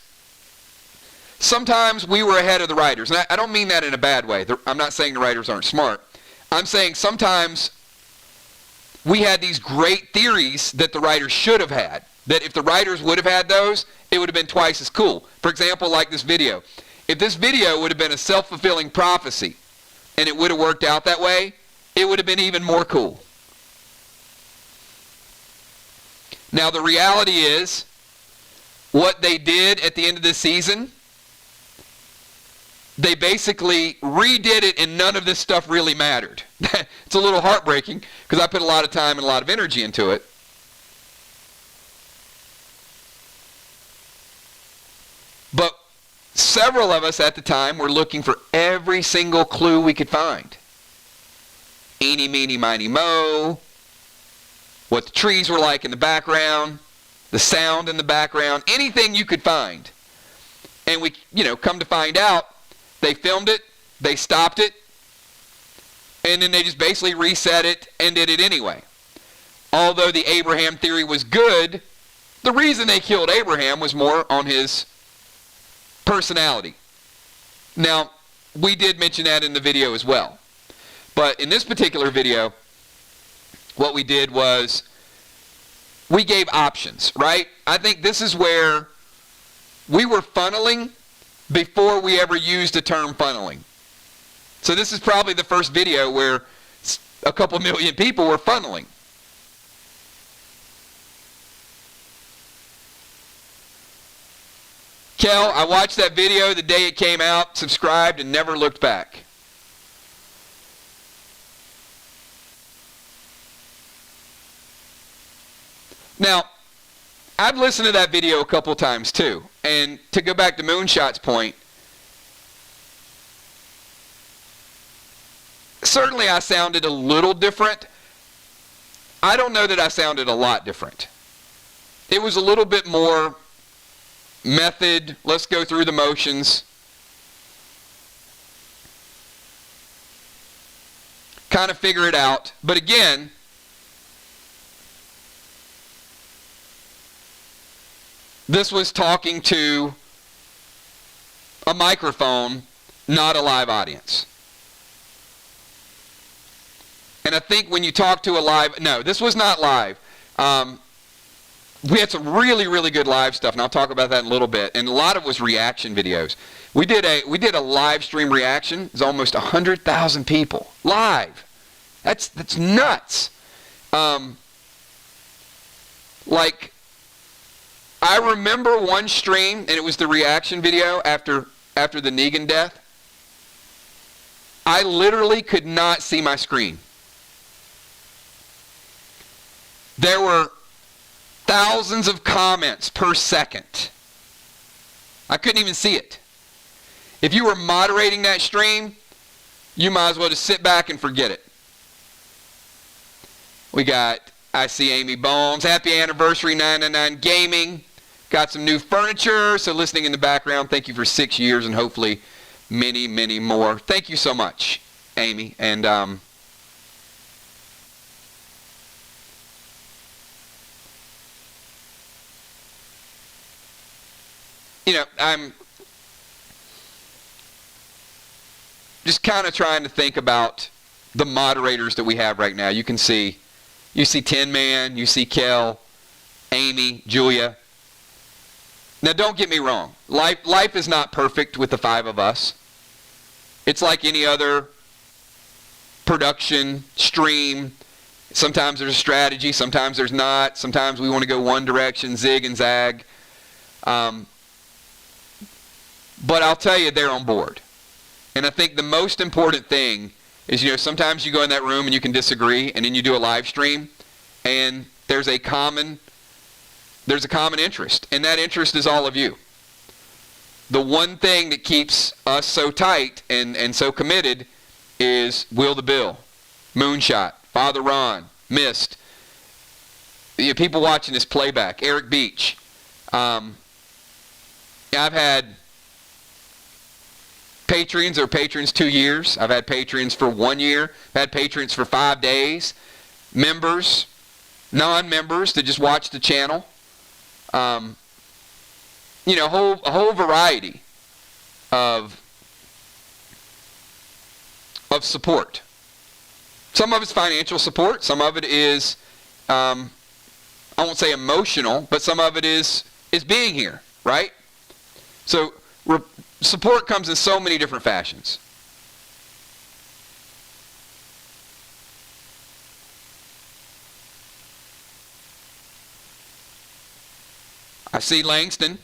sometimes we were ahead of the writers. And I don't mean that in a bad way. I'm not saying the writers aren't smart. I'm saying sometimes we had these great theories that the writers should have had. That if the writers would have had those, it would have been twice as cool. For example, like this video. If this video would have been a self-fulfilling prophecy and it would have worked out that way, it would have been even more cool. Now the reality is, what they did at the end of this season, they basically redid it and none of this stuff really mattered. It's a little heartbreaking because I put a lot of time and a lot of energy into it. But several of us at the time were looking for every single clue we could find. Eeny, meeny, miny, moe. What the trees were like in the background. The sound in the background. Anything you could find. And we, come to find out, they filmed it, they stopped it, and then they just basically reset it and did it anyway. Although the Abraham theory was good, the reason they killed Abraham was more on his personality. Now, we did mention that in the video as well. But in this particular video, what we did was we gave options, right? I think this is where we were funneling before we ever used the term funneling. So this is probably the first video where a couple million people were funneling. Kel, I watched that video the day it came out, subscribed, and never looked back. Now, I've listened to that video a couple times too. And to go back to Moonshot's point, certainly I sounded a little different. I don't know that I sounded a lot different. It was a little bit more method, let's go through the motions. Kind of figure it out. But again, this was talking to a microphone, not a live audience. And I think when you talk to a live, no, this was not live. We had some really, really good live stuff, and I'll talk about that in a little bit. And a lot of it was reaction videos. We did a live stream reaction. It was almost 100,000 people live. That's nuts. Like, I remember one stream, and it was the reaction video after the Negan death. I literally could not see my screen. There were thousands of comments per second. I couldn't even see it. If you were moderating that stream, you might as well just sit back and forget it. We got, I see Amy Bones, happy anniversary 999 Gaming. Got some new furniture, so listening in the background, thank you for 6 years and hopefully many, many more. Thank you so much, Amy. And I'm just kind of trying to think about the moderators that we have right now. You see Tin Man, you see Kel, Amy, Julia. Now don't get me wrong. Life is not perfect with the five of us. It's like any other production, stream. Sometimes there's a strategy, sometimes there's not. Sometimes we want to go one direction, zig and zag. But I'll tell you, they're on board. And I think the most important thing is, sometimes you go in that room and you can disagree, and then you do a live stream, and there's a common interest, and that interest is all of you. The one thing that keeps us so tight and so committed is Will the Bill, Moonshot, Father Ron, missed. People watching this playback, Eric Beach. I've had patrons or patrons 2 years. I've had patrons for 1 year. I've had patrons for 5 days. Members, non-members that just watch the channel. A whole variety of support. Some of it's financial support. Some of it is, I won't say emotional, but some of it is being here, right? So support comes in so many different fashions. I see Langston.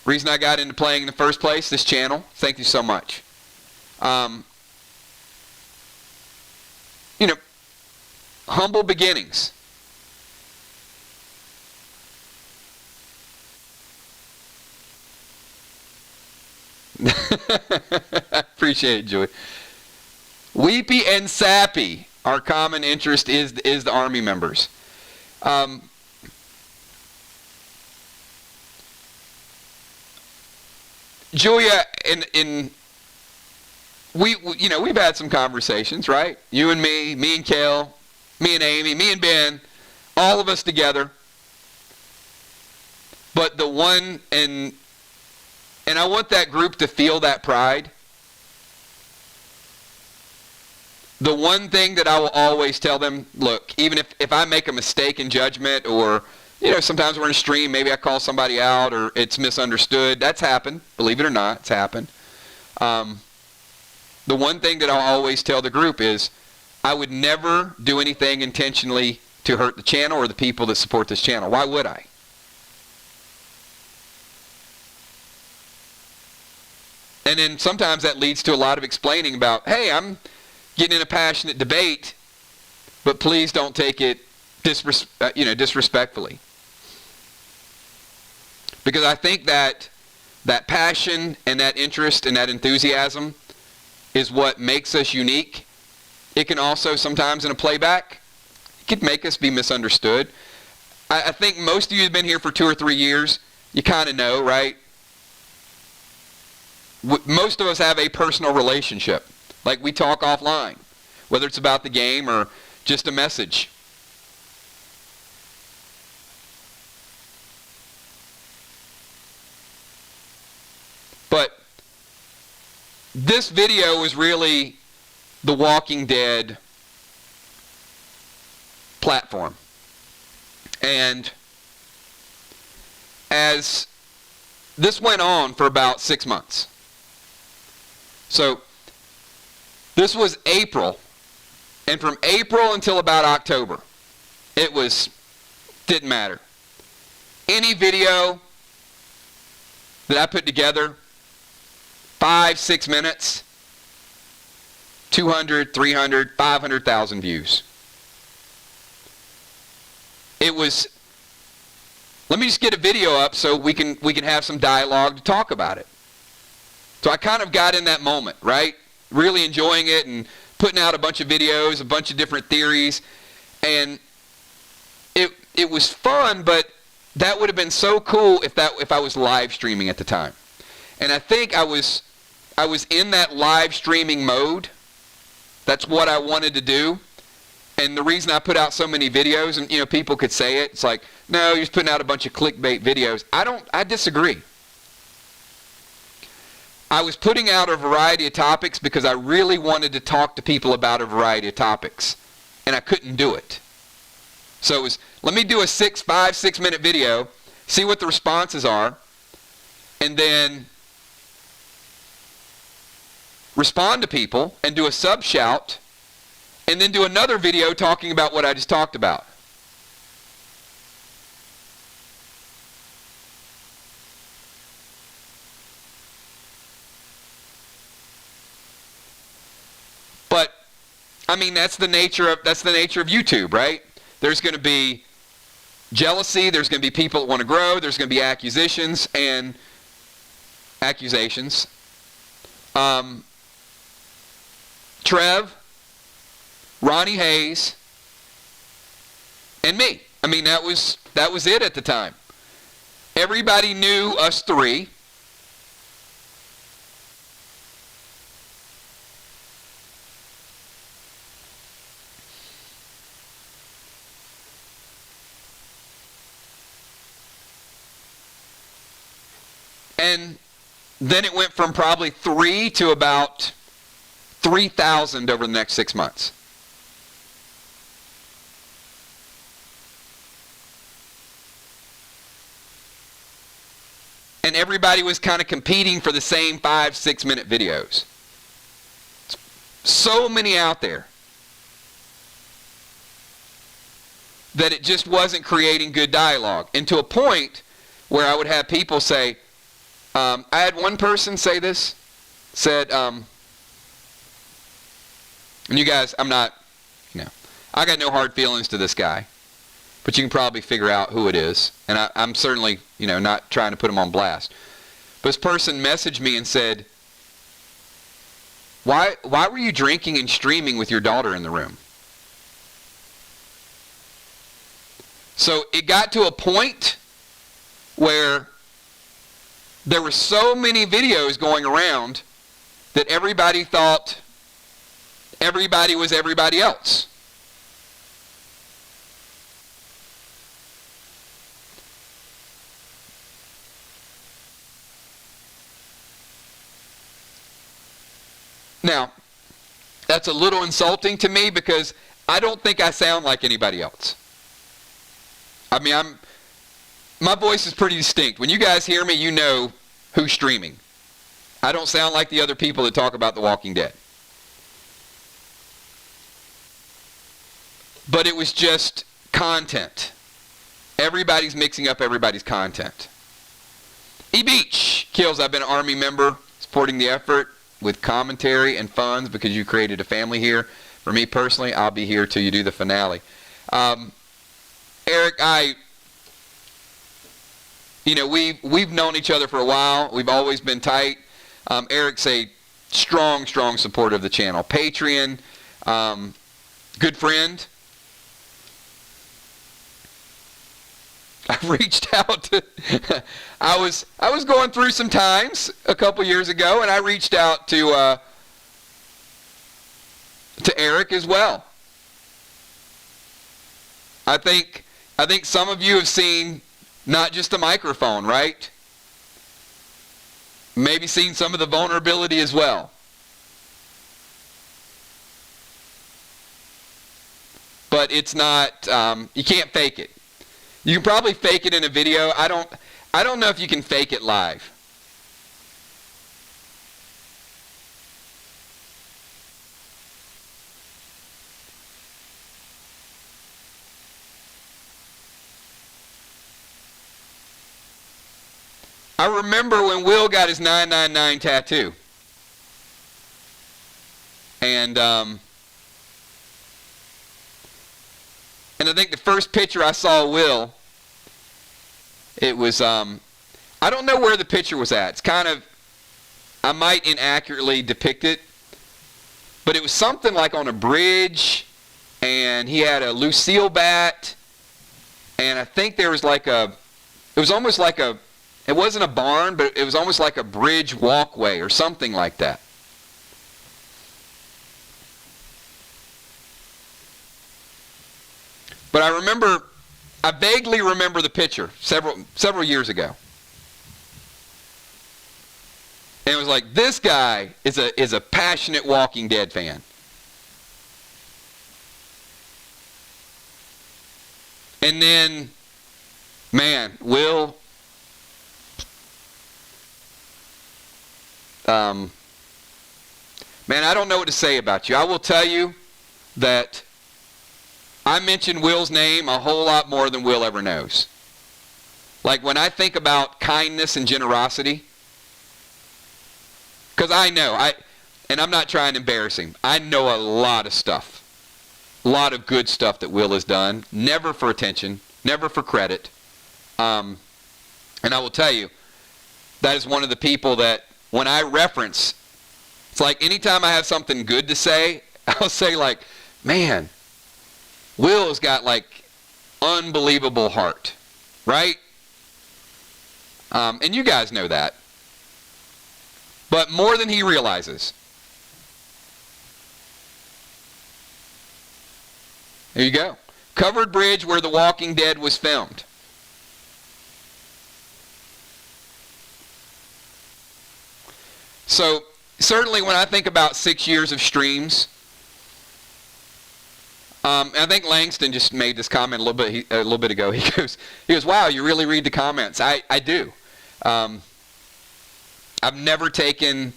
Reason I got into playing in the first place, this channel. Thank you so much. Humble beginnings. Appreciate it, Joey. Weepy and sappy. Our common interest is the Army members. Julia, we've had some conversations, right? You and me and Kale, me and Amy, me and Ben, all of us together. But the one, and I want that group to feel that pride. The one thing that I will always tell them, look, even if I make a mistake in judgment, or sometimes we're in a stream, maybe I call somebody out or it's misunderstood. That's happened. Believe it or not, it's happened. The one thing that I'll always tell the group is I would never do anything intentionally to hurt the channel or the people that support this channel. Why would I? And then sometimes that leads to a lot of explaining about, hey, I'm getting in a passionate debate, but please don't take it disrespectfully. Because I think that passion and that interest and that enthusiasm is what makes us unique. It can also sometimes in a playback, it could make us be misunderstood. I think most of you have been here for 2 or 3 years. You kind of know, right? Most of us have a personal relationship. Like we talk offline, whether it's about the game or just a message. But this video is really the Walking Dead platform. And as this went on for about 6 months. So this was April, and from April until about October, didn't matter. Any video that I put together, 5-6 minutes, 200, 300, 500,000 views. It was, let me just get a video up so we can have some dialogue to talk about it. So I kind of got in that moment, right? Really enjoying it and putting out a bunch of videos, a bunch of different theories. And it was fun, but that would have been so cool if I was live streaming at the time. And I think I was in that live streaming mode. That's what I wanted to do. And the reason I put out so many videos, and people could say it, it's like, no, you're just putting out a bunch of clickbait videos. I disagree. I was putting out a variety of topics because I really wanted to talk to people about a variety of topics. And I couldn't do it. So it was, let me do a 5-6 minute video, see what the responses are, and then respond to people and do a sub shout, and then do another video talking about what I just talked about. But I mean, that's the nature of YouTube, right? There's going to be jealousy, there's going to be people that want to grow, there's going to be accusations. Trev, Ronnie Hayes, and me. I mean, that was it at the time. Everybody knew us three. And then it went from probably 3 to about 3,000 over the next 6 months. And everybody was kind of competing for the same 5-6 minute videos. So many out there that it just wasn't creating good dialogue. And to a point where I would have people say, I had one person say this, said, and you guys, I got no hard feelings to this guy, but you can probably figure out who it is. And I'm certainly, not trying to put him on blast. But this person messaged me and said, why were you drinking and streaming with your daughter in the room? So it got to a point where there were so many videos going around that everybody thought everybody was everybody else. Now, that's a little insulting to me because I don't think I sound like anybody else. I mean, my voice is pretty distinct. When you guys hear me, you know who's streaming. I don't sound like the other people that talk about The Walking Dead. But it was just content. Everybody's mixing up everybody's content. E-Beach Kills, I've been an Army member supporting the effort with commentary and funds because you created a family here. For me personally, I'll be here till you do the finale. Eric, we've known each other for a while. We've always been tight. Eric's a strong supporter of the channel. Patreon, good friend. I reached out to, I was going through some times a couple years ago, and I reached out to Eric as well. I think some of you have seen not just the microphone, right? Maybe seen some of the vulnerability as well. But it's not, you can't fake it. You can probably fake it in a video. I don't know if you can fake it live. I remember when Will got his 999 tattoo. And I think the first picture I saw of Will, it was, I don't know where the picture was at. It's kind of, I might inaccurately depict it, but it was something like on a bridge, and he had a Lucille bat, and I think there was it was almost like it wasn't a barn, but it was almost like a bridge walkway or something like that. But I vaguely remember the picture several years ago. And it was like, this guy is a passionate Walking Dead fan. And then, man, Will, man, I don't know what to say about you. I will tell you that I mention Will's name a whole lot more than Will ever knows. Like when I think about kindness and generosity, because I know, and I'm not trying to embarrass him, I know a lot of stuff. A lot of good stuff that Will has done. Never for attention, never for credit. And I will tell you, that is one of the people that when I reference, it's like anytime I have something good to say, I'll say like, man, Will has got like unbelievable heart, right? And you guys know that. But more than he realizes. There you go. Covered bridge where The Walking Dead was filmed. So, certainly when I think about 6 years of streams, I think Langston just made this comment a little bit ago. He goes, wow, you really read the comments. I do. I've never taken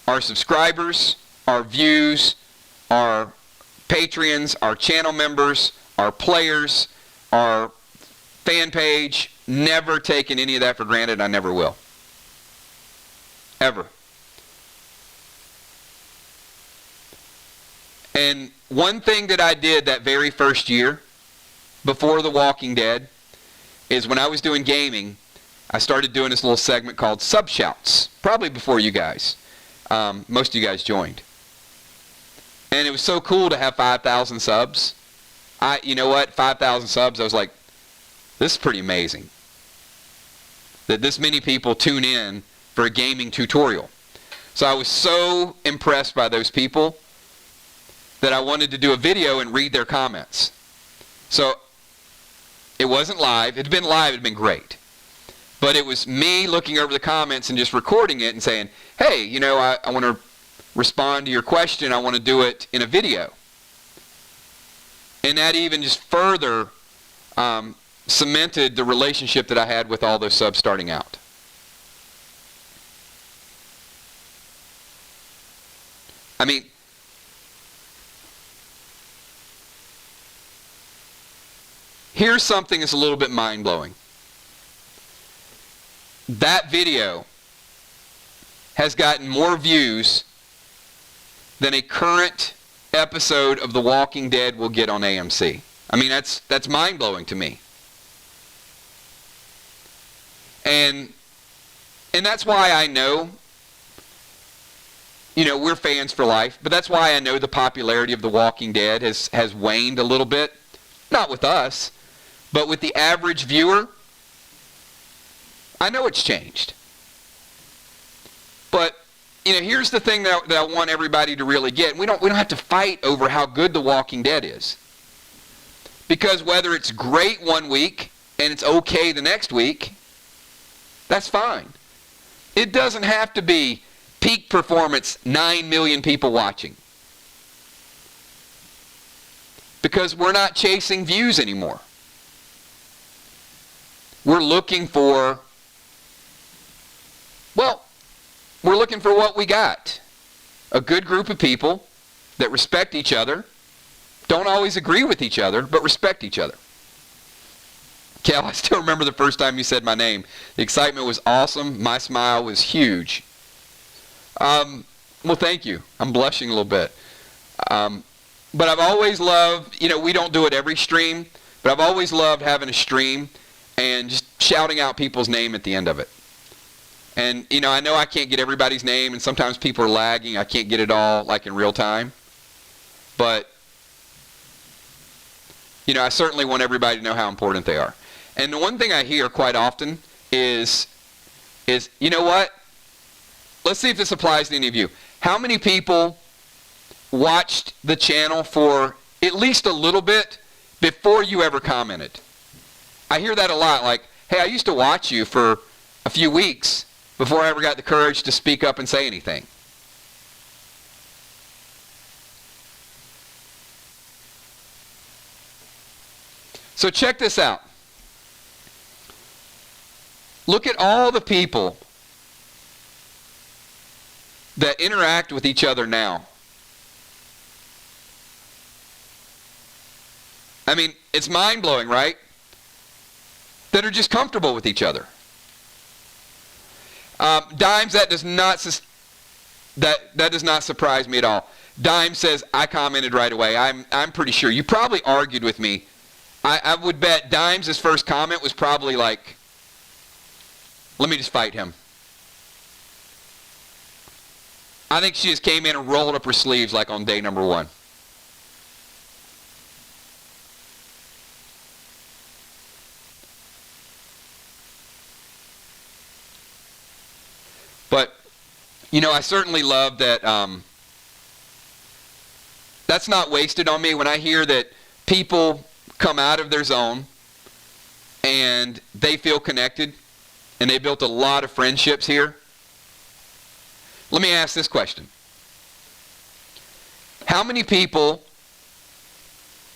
our subscribers, our views, our Patreons, our channel members, our players, our fan page, never taken any of that for granted. I never will. Ever. And one thing that I did that very first year, before The Walking Dead, is when I was doing gaming, I started doing this little segment called Sub Shouts, probably before you guys. Most of you guys joined. And it was so cool to have 5,000 subs. You know what? 5,000 subs, I was like, this is pretty amazing. That this many people tune in for a gaming tutorial. So I was so impressed by those people that I wanted to do a video and read their comments. So it wasn't live. If it had been live, it had been great. But it was me looking over the comments and just recording it and saying, hey, you know, I want to respond to your question. I want to do it in a video. And that even just further cemented the relationship that I had with all those subs starting out. I mean, here's something that's a little bit mind-blowing. That video has gotten more views than a current episode of The Walking Dead will get on AMC. I mean, that's mind-blowing to me. And that's why I know, you know, we're fans for life, but that's why I know the popularity of The Walking Dead has waned a little bit. Not with us, but with the average viewer. I know it's changed. But, you know, here's the thing that I want everybody to really get. We don't have to fight over how good The Walking Dead is. Because whether it's great one week and it's okay the next week, that's fine. It doesn't have to be peak performance, 9 million people watching. Because we're not chasing views anymore. We're looking for, well, we're looking for what we got. A good group of people that respect each other, don't always agree with each other, but respect each other. Cal, I still remember the first time you said my name. The excitement was awesome. My smile was huge. Well, thank you. I'm blushing a little bit. But I've always loved, you know, we don't do it every stream, but I've always loved having a stream and just shouting out people's name at the end of it. And, you know I can't get everybody's name, and sometimes people are lagging. I can't get it all, like, in real time. But, you know, I certainly want everybody to know how important they are. And the one thing I hear quite often is, you know what? Let's see if this applies to any of you. How many people watched the channel for at least a little bit before you ever commented? I hear that a lot, like, hey, I used to watch you for a few weeks before I ever got the courage to speak up and say anything. So check this out. Look at all the people that interact with each other now. I mean, it's mind-blowing, right? That are just comfortable with each other. Dimes, that does not surprise me at all. Dimes says, I commented right away. I'm pretty sure. You probably argued with me. I would bet Dimes' first comment was probably like, let me just fight him. I think she just came in and rolled up her sleeves like on day number 1. I certainly love that. That's not wasted on me when I hear that people come out of their zone and they feel connected and they built a lot of friendships here. Let me ask this question. How many people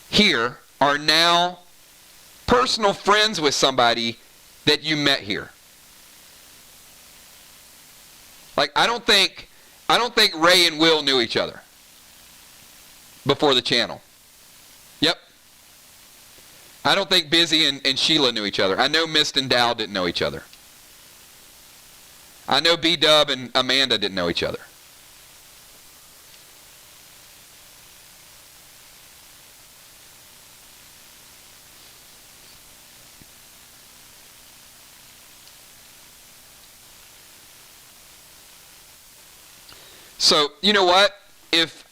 here are now personal friends with somebody that you met here? Like, I don't think Ray and Will knew each other before the channel. Yep. I don't think Busy and Sheila knew each other. I know Mist and Dow didn't know each other. I know B-Dub and Amanda didn't know each other. So, you know what? If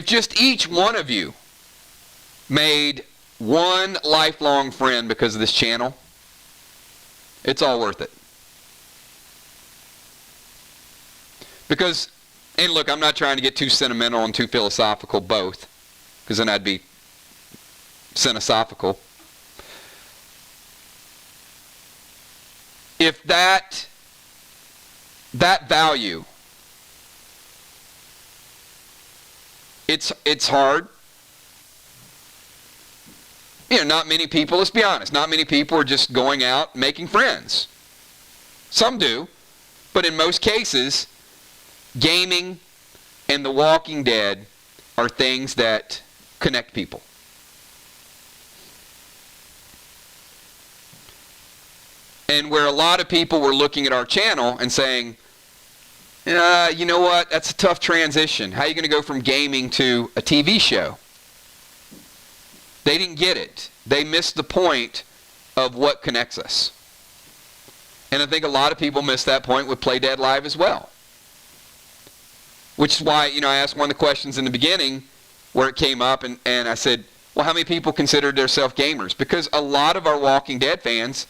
just each one of you made one lifelong friend because of this channel, it's all worth it. Because, and look, I'm not trying to get too sentimental and too philosophical, both, because then I'd be cynosophical. If that value, it's hard. Not many people, let's be honest, not many people are just going out making friends. Some do, but in most cases, gaming and The Walking Dead are things that connect people. And where a lot of people were looking at our channel and saying, you know what, that's a tough transition. How are you going to go from gaming to a TV show? They didn't get it. They missed the point of what connects us. And I think a lot of people missed that point with Play Dead Live as well. Which is why, I asked one of the questions in the beginning where it came up, and I said, well, how many people consider themselves gamers? Because a lot of our Walking Dead fans,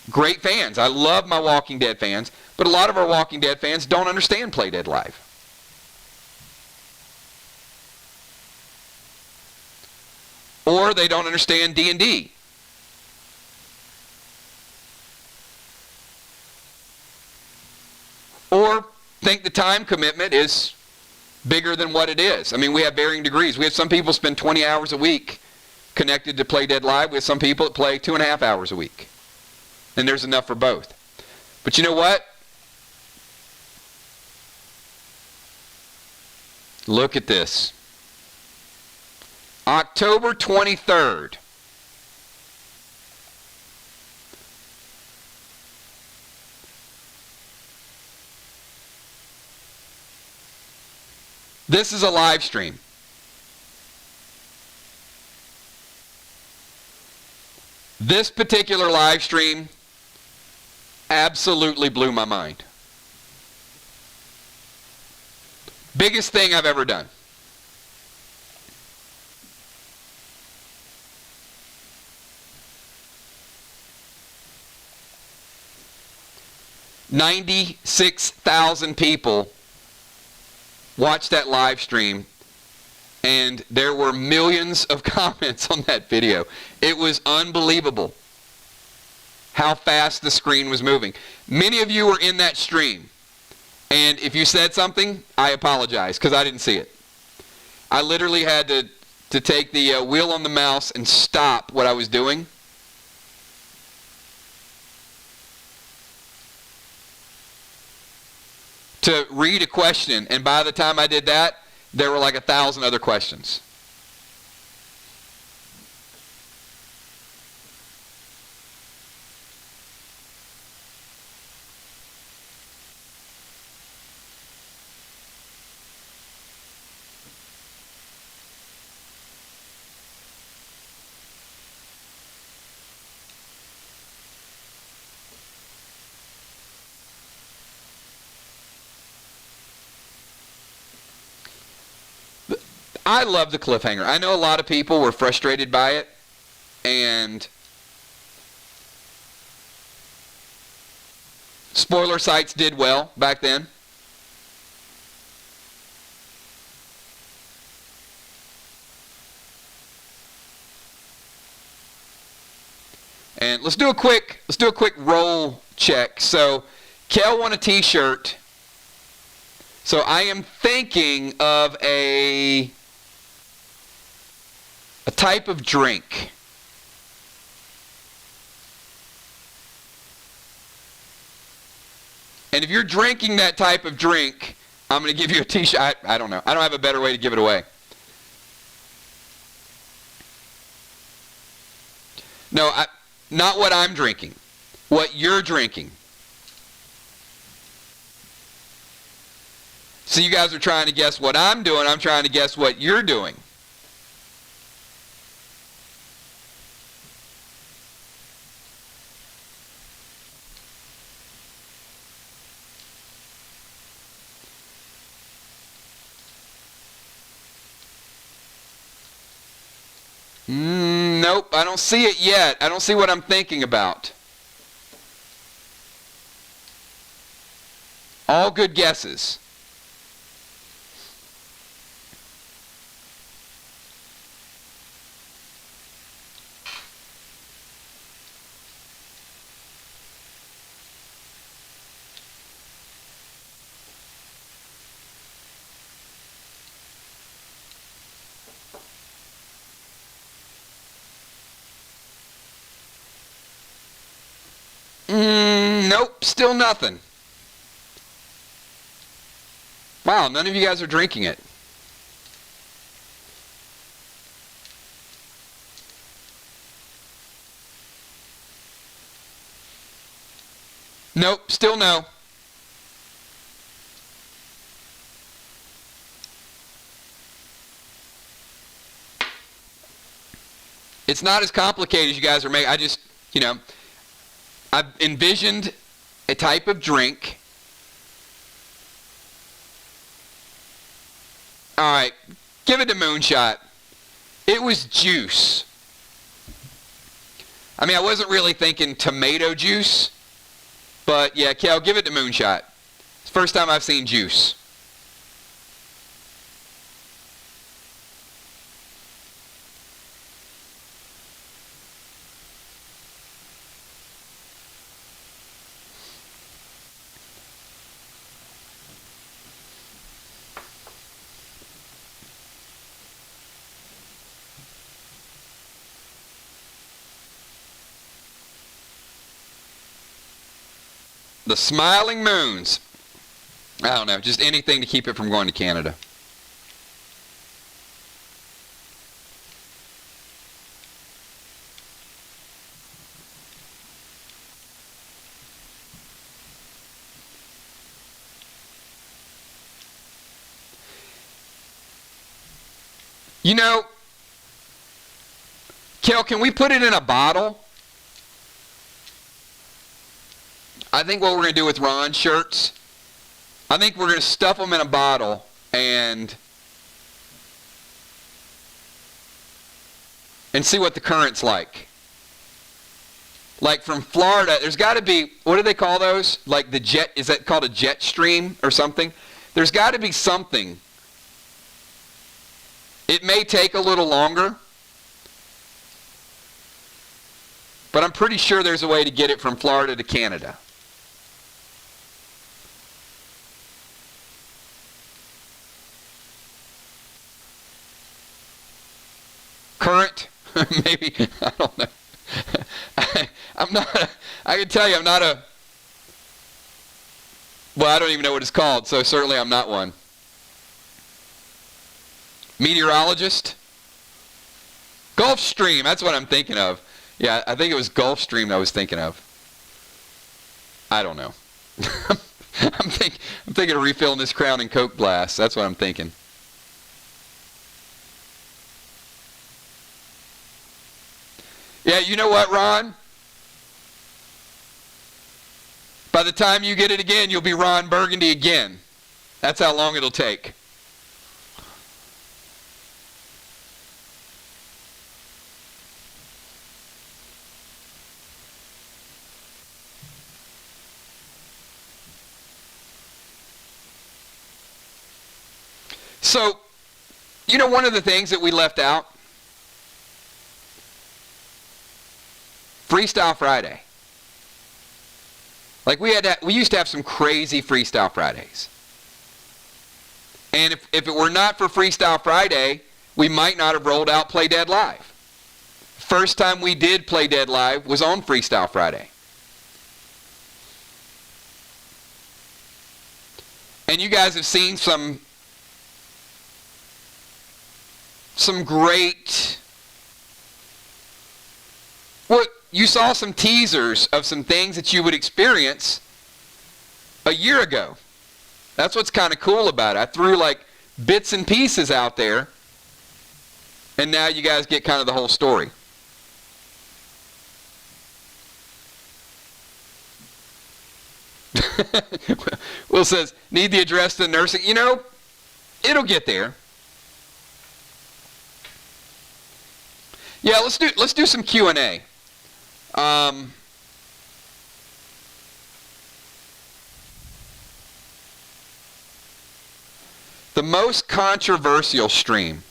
great fans. I love my Walking Dead fans, but a lot of our Walking Dead fans don't understand Play Dead Live. Or they don't understand D&D. Or think the time commitment is bigger than what it is. I mean, we have varying degrees. We have some people spend 20 hours a week connected to Play Dead Live. We have some people that play 2.5 hours a week. And there's enough for both. But you know what? Look at this. October 23rd. This is a live stream. This particular live stream absolutely blew my mind. Biggest thing I've ever done. $96,000 people watched that live stream, and there were millions of comments on that video. It was unbelievable how fast the screen was moving. Many of you were in that stream, and if you said something, I apologize because I didn't see it. I literally had to take the wheel on the mouse and stop what I was doing. To read a question, and by the time I did that, there were like 1,000 other questions. I love the cliffhanger. I know a lot of people were frustrated by it, and Spoiler sites did well back then. And let's do a quick roll check. So Kel won a t-shirt. So I am thinking of a type of drink. And if you're drinking that type of drink, I'm going to give you a t-shirt. I don't know. I don't have a better way to give it away. No, not what I'm drinking. What you're drinking. So you guys are trying to guess what I'm doing. I'm trying to guess what you're doing. Nope, I don't see it yet. I don't see what I'm thinking about. All good guesses. Nope, still nothing. Wow, none of you guys are drinking it. Nope, still no. It's not as complicated as you guys are making. I just, I've envisioned a type of drink. All right, give it a moonshot. It was juice. I mean, I wasn't really thinking tomato juice, but yeah, Kel, give it a moonshot. It's the first time I've seen juice. The Smiling Moons. I don't know, just anything to keep it from going to Canada. Kel, can we put it in a bottle? I think what we're going to do with Ron's shirts, I think we're going to stuff them in a bottle and see what the current's like. Like from Florida, there's got to be, what do they call those? Like the jet, is that called a jet stream or something? There's got to be something. It may take a little longer, but I'm pretty sure there's a way to get it from Florida to Canada. Current? Maybe, I don't know. I can tell you I'm not well, I don't even know what it's called, so certainly I'm not one. Meteorologist? Gulfstream, that's what I'm thinking of. Yeah, I think it was Gulfstream I was thinking of. I don't know. I'm thinking of refilling this Crown and Coke glass. That's what I'm thinking. Yeah, you know what, Ron? By the time you get it again, you'll be Ron Burgundy again. That's how long it'll take. So, one of the things that we left out, Freestyle Friday. Like we used to have some crazy Freestyle Fridays. And if it were not for Freestyle Friday, we might not have rolled out Play Dead Live. First time we did Play Dead Live was on Freestyle Friday. And you guys have seen some great, you saw some teasers of some things that you would experience a year ago. That's what's kind of cool about it. I threw like bits and pieces out there, and now you guys get kind of the whole story. Will says, need the address to the nursing. It'll get there. Yeah, let's do some Q&A. The most controversial stream.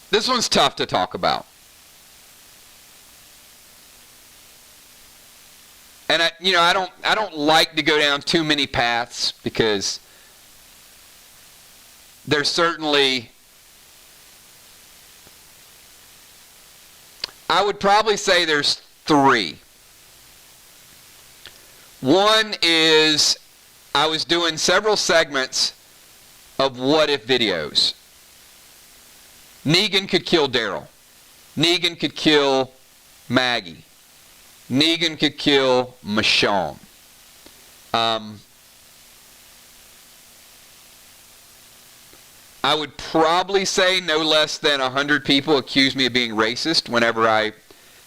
This one's tough to talk about. And I don't like to go down too many paths, because there's certainly, I would probably say there's three. One is I was doing several segments of what if videos. Negan could kill Daryl. Negan could kill Maggie. Negan could kill Michonne. I would probably say no less than 100 people accused me of being racist whenever I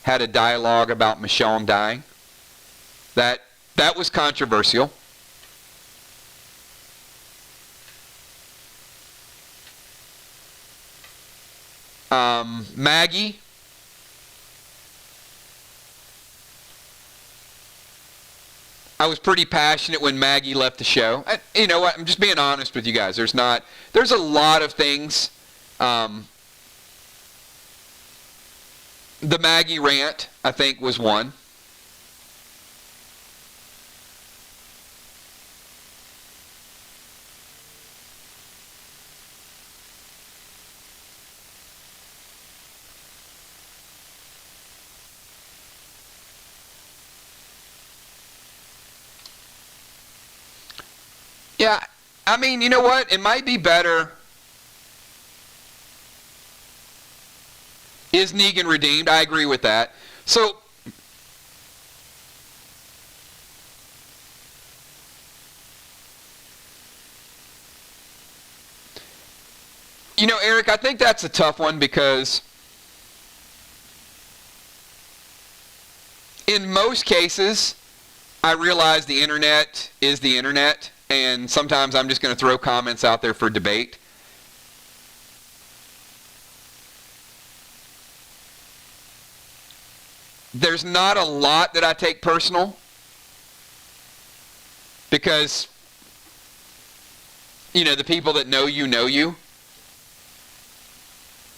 had a dialogue about Michonne dying. That was controversial. Maggie. I was pretty passionate when Maggie left the show. You know what? I'm just being honest with you guys. There's a lot of things. The Maggie rant, I think, was one. Yeah, I mean, you know what? It might be better. Is Negan redeemed? I agree with that. So, Eric, I think that's a tough one, because in most cases, I realize the internet is the internet. And sometimes I'm just going to throw comments out there for debate. There's not a lot that I take personal, because, the people that know you know you.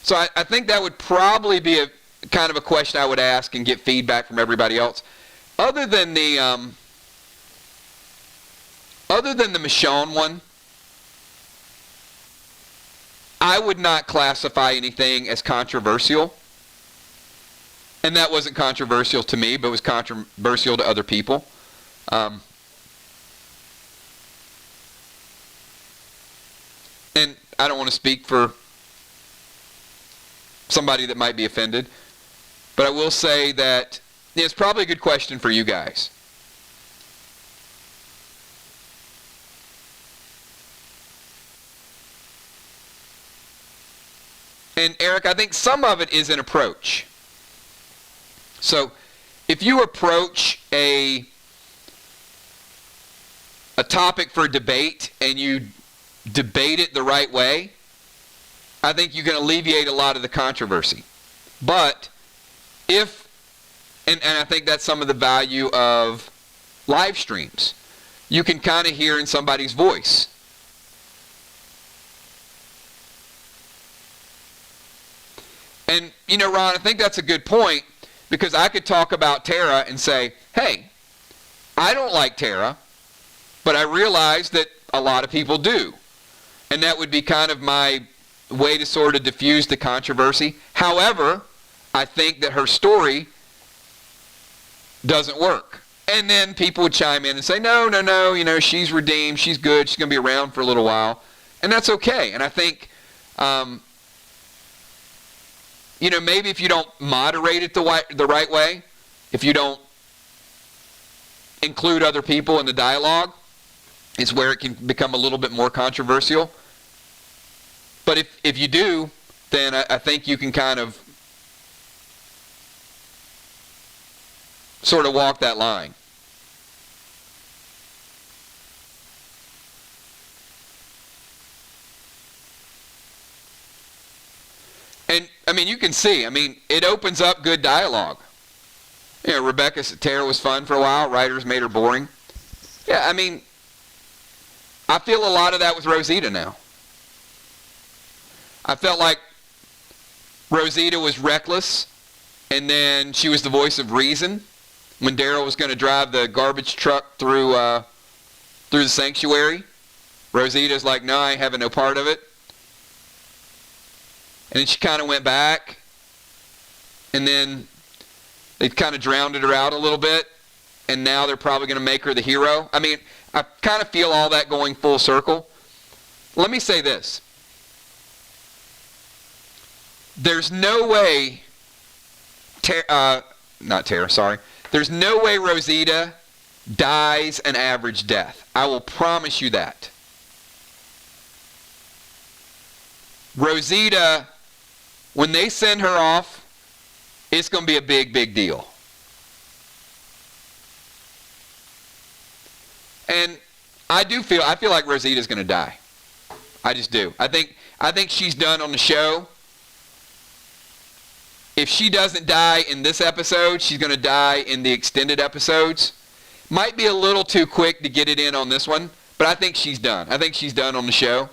So I think that would probably be a kind of a question I would ask and get feedback from everybody else. Other than the Michonne one, I would not classify anything as controversial. And that wasn't controversial to me, but was controversial to other people. And I don't want to speak for somebody that might be offended, but I will say that it's probably a good question for you guys. And Eric, I think some of it is an approach. So if you approach a a topic for debate and you debate it the right way, I think you can alleviate a lot of the controversy. But if, and I think that's some of the value of live streams, you can kind of hear in somebody's voice. And, Ron, I think that's a good point, because I could talk about Tara and say, hey, I don't like Tara, but I realize that a lot of people do. And that would be kind of my way to sort of diffuse the controversy. However, I think that her story doesn't work. And then people would chime in and say, no, she's redeemed, she's good, she's going to be around for a little while. And that's okay. And I think, maybe if you don't moderate it the right way, if you don't include other people in the dialogue, is where it can become a little bit more controversial. But if you do, then I think you can kind of sort of walk that line. And, you can see, it opens up good dialogue. Rebecca said Tara was fun for a while. Writers made her boring. Yeah, I feel a lot of that with Rosita now. I felt like Rosita was reckless, and then she was the voice of reason when Daryl was going to drive the garbage truck through the sanctuary. Rosita's like, no, I ain't having no part of it. And then she kind of went back, and then they kind of drowned her out a little bit, and now they're probably going to make her the hero. I kind of feel all that going full circle. Let me say this. There's no way, there's no way Rosita dies an average death. I will promise you that. Rosita, when they send her off, it's going to be a big, big deal. And I feel like Rosita's going to die. I just do. I think she's done on the show. If she doesn't die in this episode, she's going to die in the extended episodes. Might be a little too quick to get it in on this one, but I think she's done. I think she's done on the show.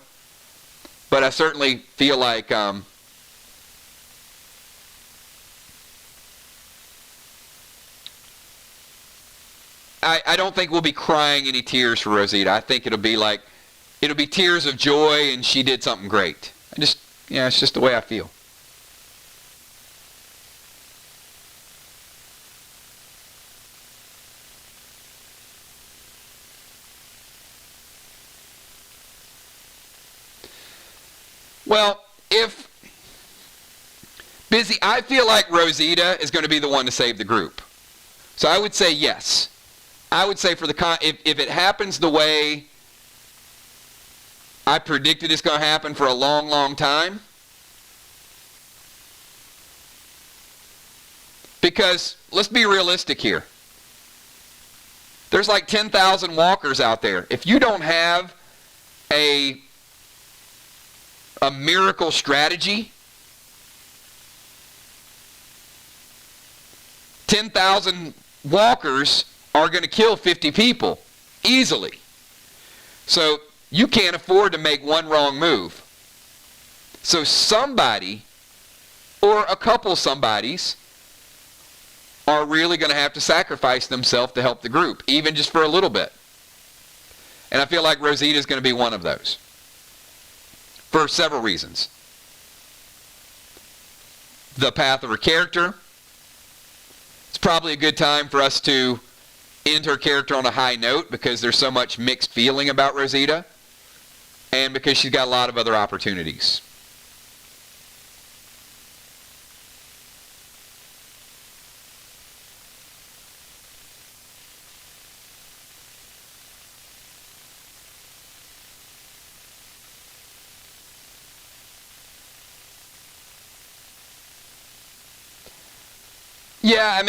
But I certainly feel like I don't think we'll be crying any tears for Rosita. I think it'll be tears of joy and she did something great. It's just the way I feel. Well, I feel like Rosita is going to be the one to save the group. So I would say yes. I would say if it happens the way I predicted it's going to happen for a long, long time, because let's be realistic here. There's like 10,000 walkers out there. If you don't have a miracle strategy, 10,000 walkers are going to kill 50 people easily. So you can't afford to make one wrong move. So somebody or a couple somebodies are really going to have to sacrifice themselves to help the group, even just for a little bit. And I feel like Rosita is going to be one of those for several reasons. The path of her character. It's probably a good time for us to end her character on a high note because there's so much mixed feeling about Rosita and because she's got a lot of other opportunities. Yeah,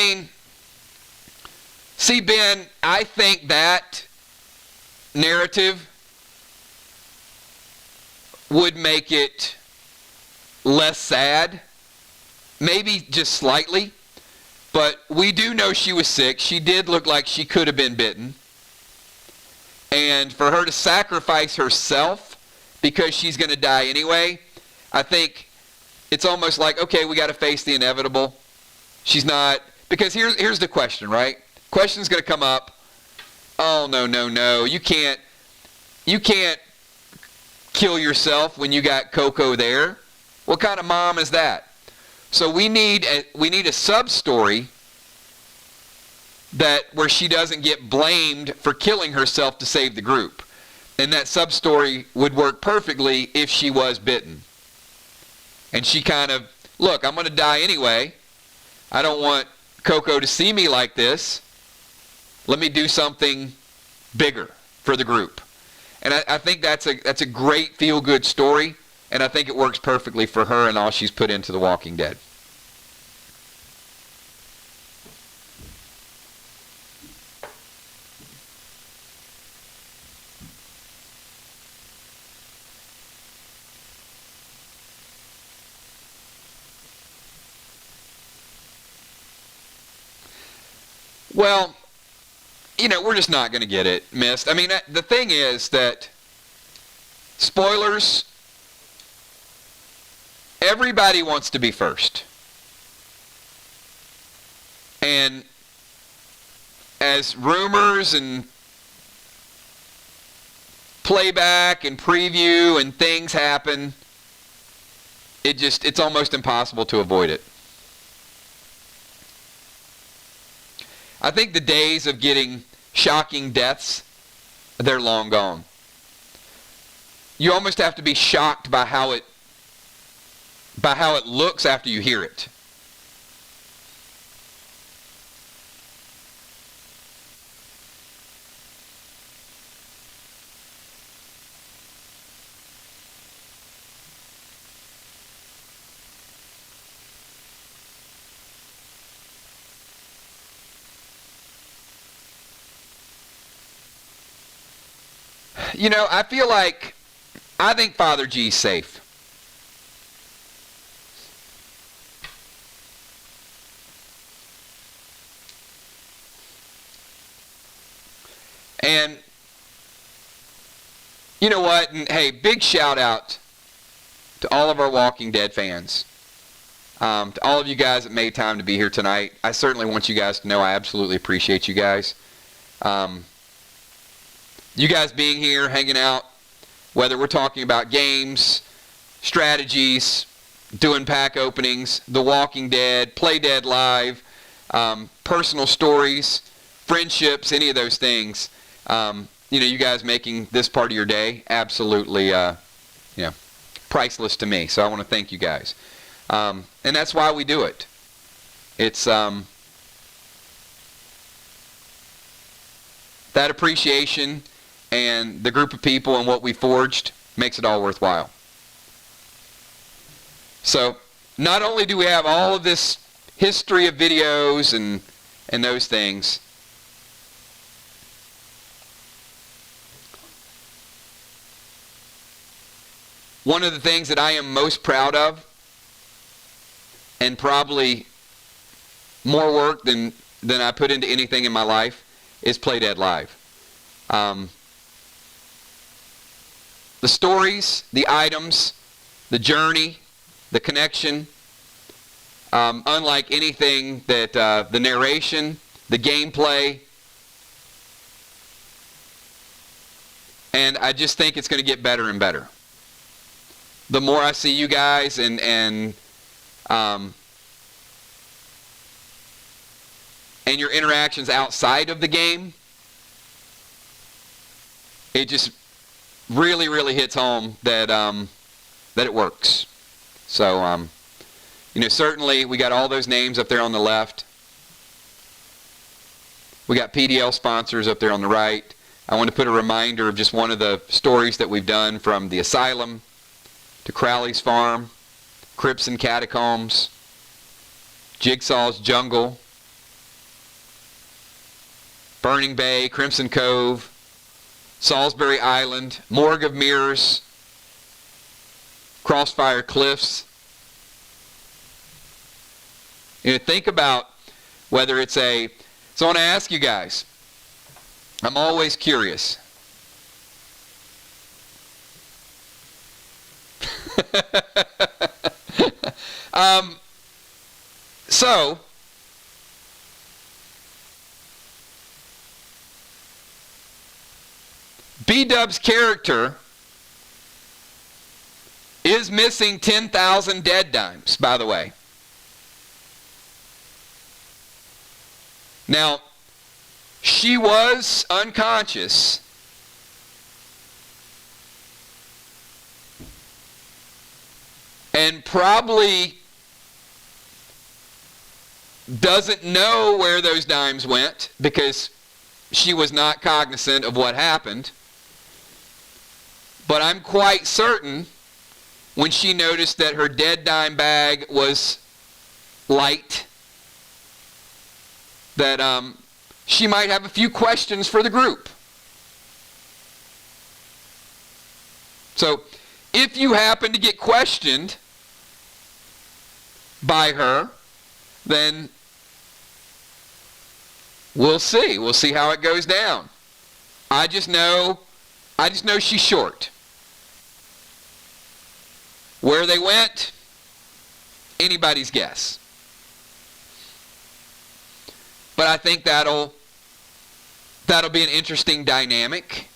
see, Ben, I think that narrative would make it less sad, maybe just slightly, but we do know she was sick. She did look like she could have been bitten. And for her to sacrifice herself because she's going to die anyway, I think it's almost like, okay, we got to face the inevitable. She's not, because here's the question, right? Question's going to come up. Oh, no. You can't kill yourself when you got Coco there. What kind of mom is that? So we need a sub-story where she doesn't get blamed for killing herself to save the group. And that sub-story would work perfectly if she was bitten. And she kind of, look, I'm going to die anyway. I don't want Coco to see me like this. Let me do something bigger for the group. And I think that's a great feel-good story, and I think it works perfectly for her and all she's put into The Walking Dead. Well, we're just not going to get it missed. I mean, the thing is that, spoilers, everybody wants to be first. And as rumors and playback and preview and things happen, it's almost impossible to avoid it. I think the days of getting shocking deaths, they're long gone. You almost have to be shocked by how it looks after you hear it. I think Father G's safe. And you know what? And hey, big shout out to all of our Walking Dead fans. To all of you guys that made time to be here tonight. I certainly want you guys to know I absolutely appreciate you guys. You guys being here, hanging out, whether we're talking about games, strategies, doing pack openings, The Walking Dead, Play Dead Live, personal stories, friendships, any of those things, you guys making this part of your day absolutely, priceless to me. So I want to thank you guys. And that's why we do it. It's that appreciation and the group of people and what we forged makes it all worthwhile. So not only do we have all of this history of videos and those things, one of the things that I am most proud of, and probably more work than I put into anything in my life, is Play Dead Live. The stories, the items, the journey, the connection, unlike anything that the narration, the gameplay, and I just think it's going to get better and better. The more I see you guys and your interactions outside of the game, it just really, really hits home that it works. So, certainly we got all those names up there on the left. We got PDL sponsors up there on the right. I want to put a reminder of just one of the stories that we've done, from the Asylum to Crowley's Farm, Crypts and Catacombs, Jigsaw's Jungle, Burning Bay, Crimson Cove, Salisbury Island, Morgue of Mirrors, Crossfire Cliffs. Think about whether it's a... So I want to ask you guys, I'm always curious. So, B-Dub's character is missing 10,000 dead dimes, by the way. Now, she was unconscious. And probably doesn't know where those dimes went because she was not cognizant of what happened. But I'm quite certain when she noticed that her dead dime bag was light, that she might have a few questions for the group. So if you happen to get questioned by her, then we'll see. We'll see how it goes down. I just know she's short. Where they went, anybody's guess. But I think that'll be an interesting dynamic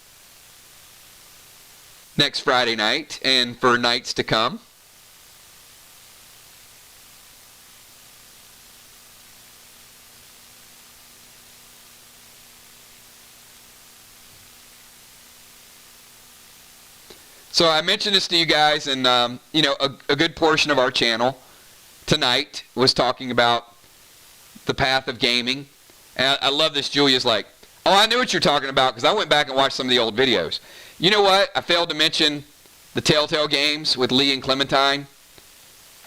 next Friday night and for nights to come. So I mentioned this to you guys, and a good portion of our channel tonight was talking about the path of gaming. And I love this. Julia's like, oh, I knew what you're talking about because I went back and watched some of the old videos. You know what? I failed to mention the Telltale games with Lee and Clementine,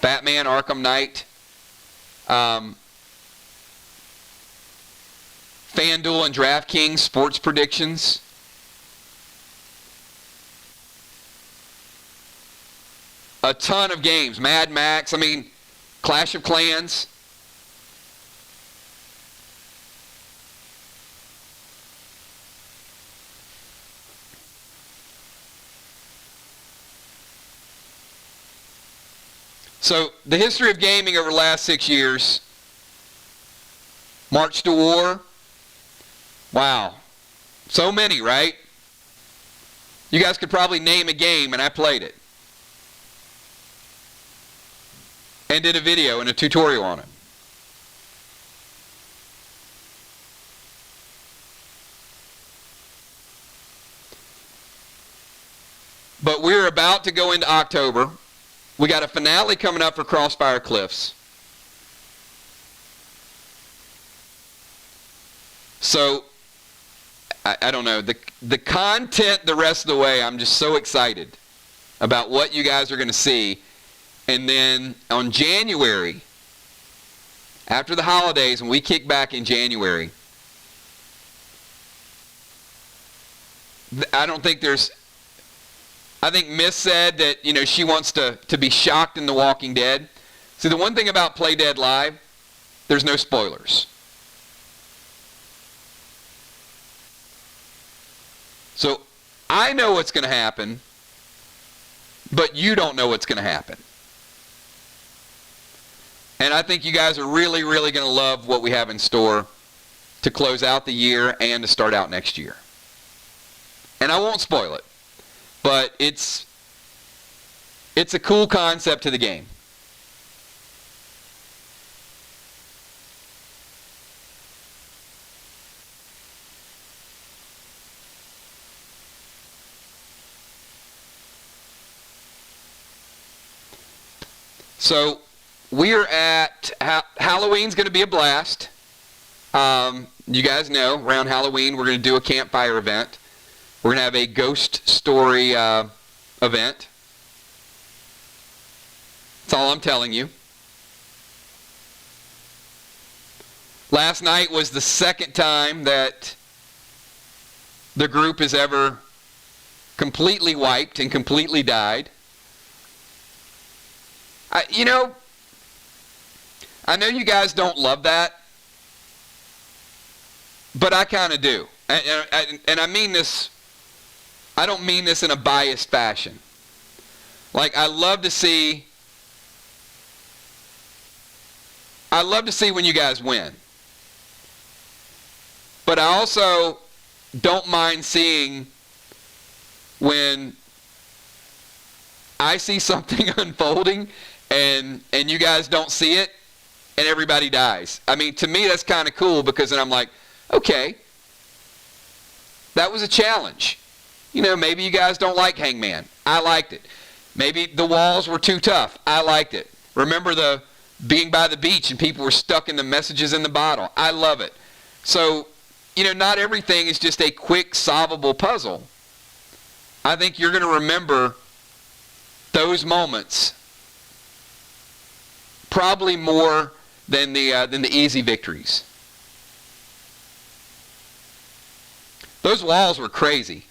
Batman Arkham Knight, FanDuel and DraftKings sports predictions. A ton of games. Mad Max, Clash of Clans. So, the history of gaming over the last 6 years. March to War. Wow. So many, right? You guys could probably name a game, and I played it. And did a video and a tutorial on it. But we're about to go into October. We got a finale coming up for Crossfire Cliffs. So, I don't know. The content the rest of the way, I'm just so excited about what you guys are going to see. And then on January, after the holidays, when we kick back in January, I think Miss said that, she wants to be shocked in The Walking Dead. See, the one thing about Play Dead Live, there's no spoilers. So I know what's going to happen, but you don't know what's going to happen. And I think you guys are really, really going to love what we have in store to close out the year and to start out next year. And I won't spoil it, but it's a cool concept to the game. So we're at Halloween's going to be a blast. You guys know, around Halloween, we're going to do a campfire event. We're going to have a ghost story event. That's all I'm telling you. Last night was the second time that the group has ever completely wiped and completely died. I know you guys don't love that, but I kind of do. And I mean this, I don't mean this in a biased fashion. Like, I love to see when you guys win. But I also don't mind seeing when I see something unfolding and you guys don't see it and everybody dies. I mean, to me that's kind of cool, because then I'm like, okay, that was a challenge. Maybe you guys don't like Hangman. I liked it. Maybe the walls were too tough. I liked it. Remember the being by the beach and people were stuck in the messages in the bottle. I love it. So, not everything is just a quick solvable puzzle. I think you're going to remember those moments probably more than the easy victories. Those walls were crazy.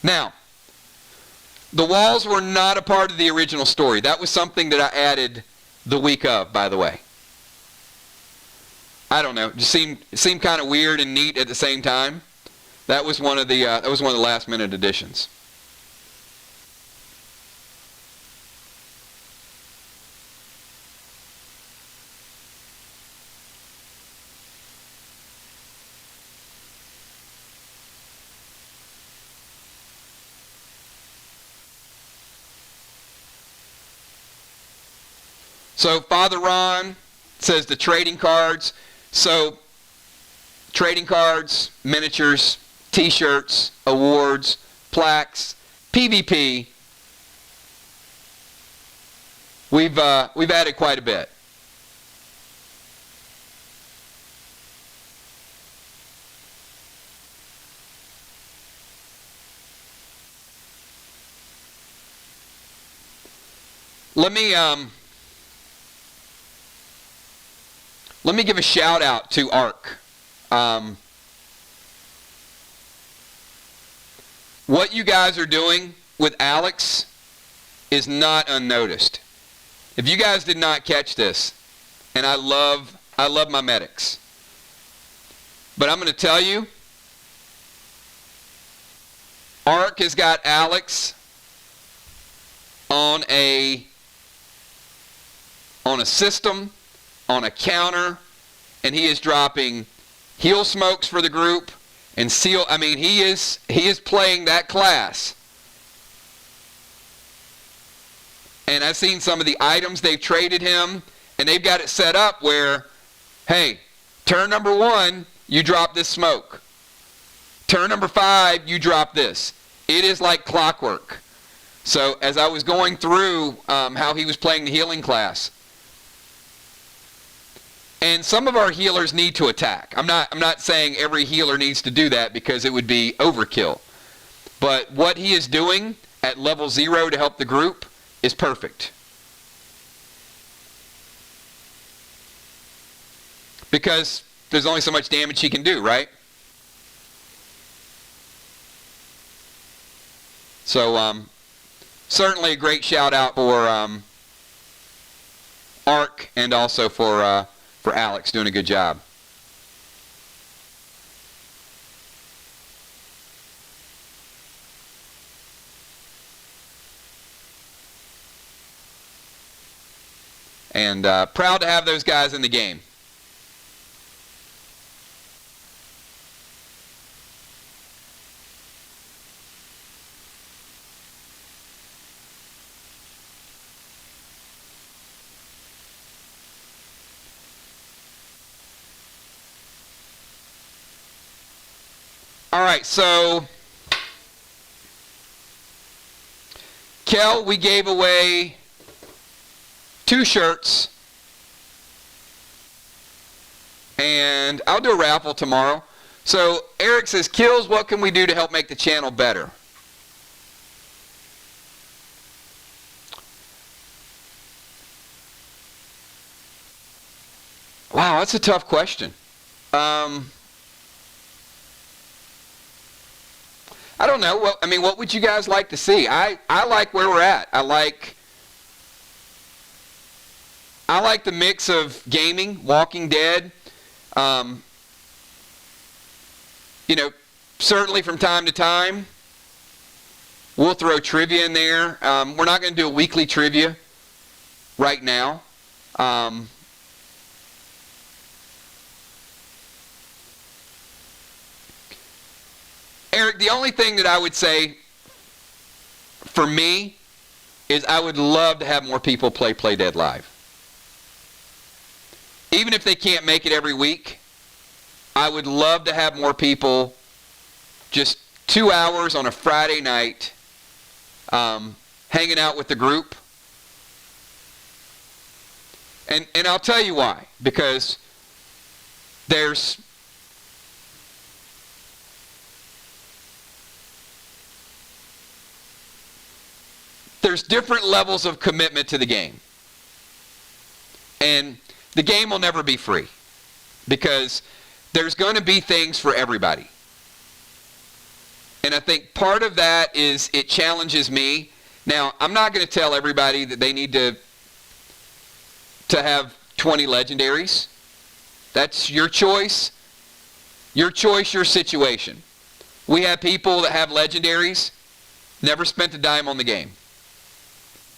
Now, the walls were not a part of the original story. That was something that I added the week of, by the way. I don't know. It just seemed kind of weird and neat at the same time. That was one of the last minute additions. So Father Ron says the trading cards. So trading cards, miniatures, t-shirts, awards, plaques, PvP. We've added quite a bit. Let me give a shout out to ARC. What you guys are doing with Alex is not unnoticed. If you guys did not catch this, and I love my medics, but I'm going to tell you, ARC has got Alex on a system, on a counter, and he is dropping heal smokes for the group and seal. I mean, he is playing that class. And I've seen some of the items they've traded him, and they've got it set up where, hey, turn number 1, you drop this smoke. Turn number 5, you drop this. It is like clockwork. So as I was going through how he was playing the healing class, and some of our healers need to attack. I'm not saying every healer needs to do that, because it would be overkill. But what he is doing at level 0 to help the group is perfect. Because there's only so much damage he can do, right? So certainly a great shout out for ARC, and also for Alex doing a good job. And proud to have those guys in the game. All right, so Kel, we gave away 2 shirts, and I'll do a raffle tomorrow. So Eric says, Kills, what can we do to help make the channel better? Wow, that's a tough question. I don't know. Well, I mean, what would you guys like to see? I like where we're at. I like the mix of gaming, Walking Dead. Certainly from time to time, we'll throw trivia in there. We're not going to do a weekly trivia right now. Eric, the only thing that I would say for me is I would love to have more people play Dead Live. Even if they can't make it every week, I would love to have more people, just 2 hours on a Friday night, hanging out with the group. And I'll tell you why. Because there's different levels of commitment to the game. And the game will never be free, because there's going to be things for everybody. And I think part of that is it challenges me. Now, I'm not going to tell everybody that they need to have 20 legendaries. That's your choice. Your choice, your situation. We have people that have legendaries, never spent a dime on the game.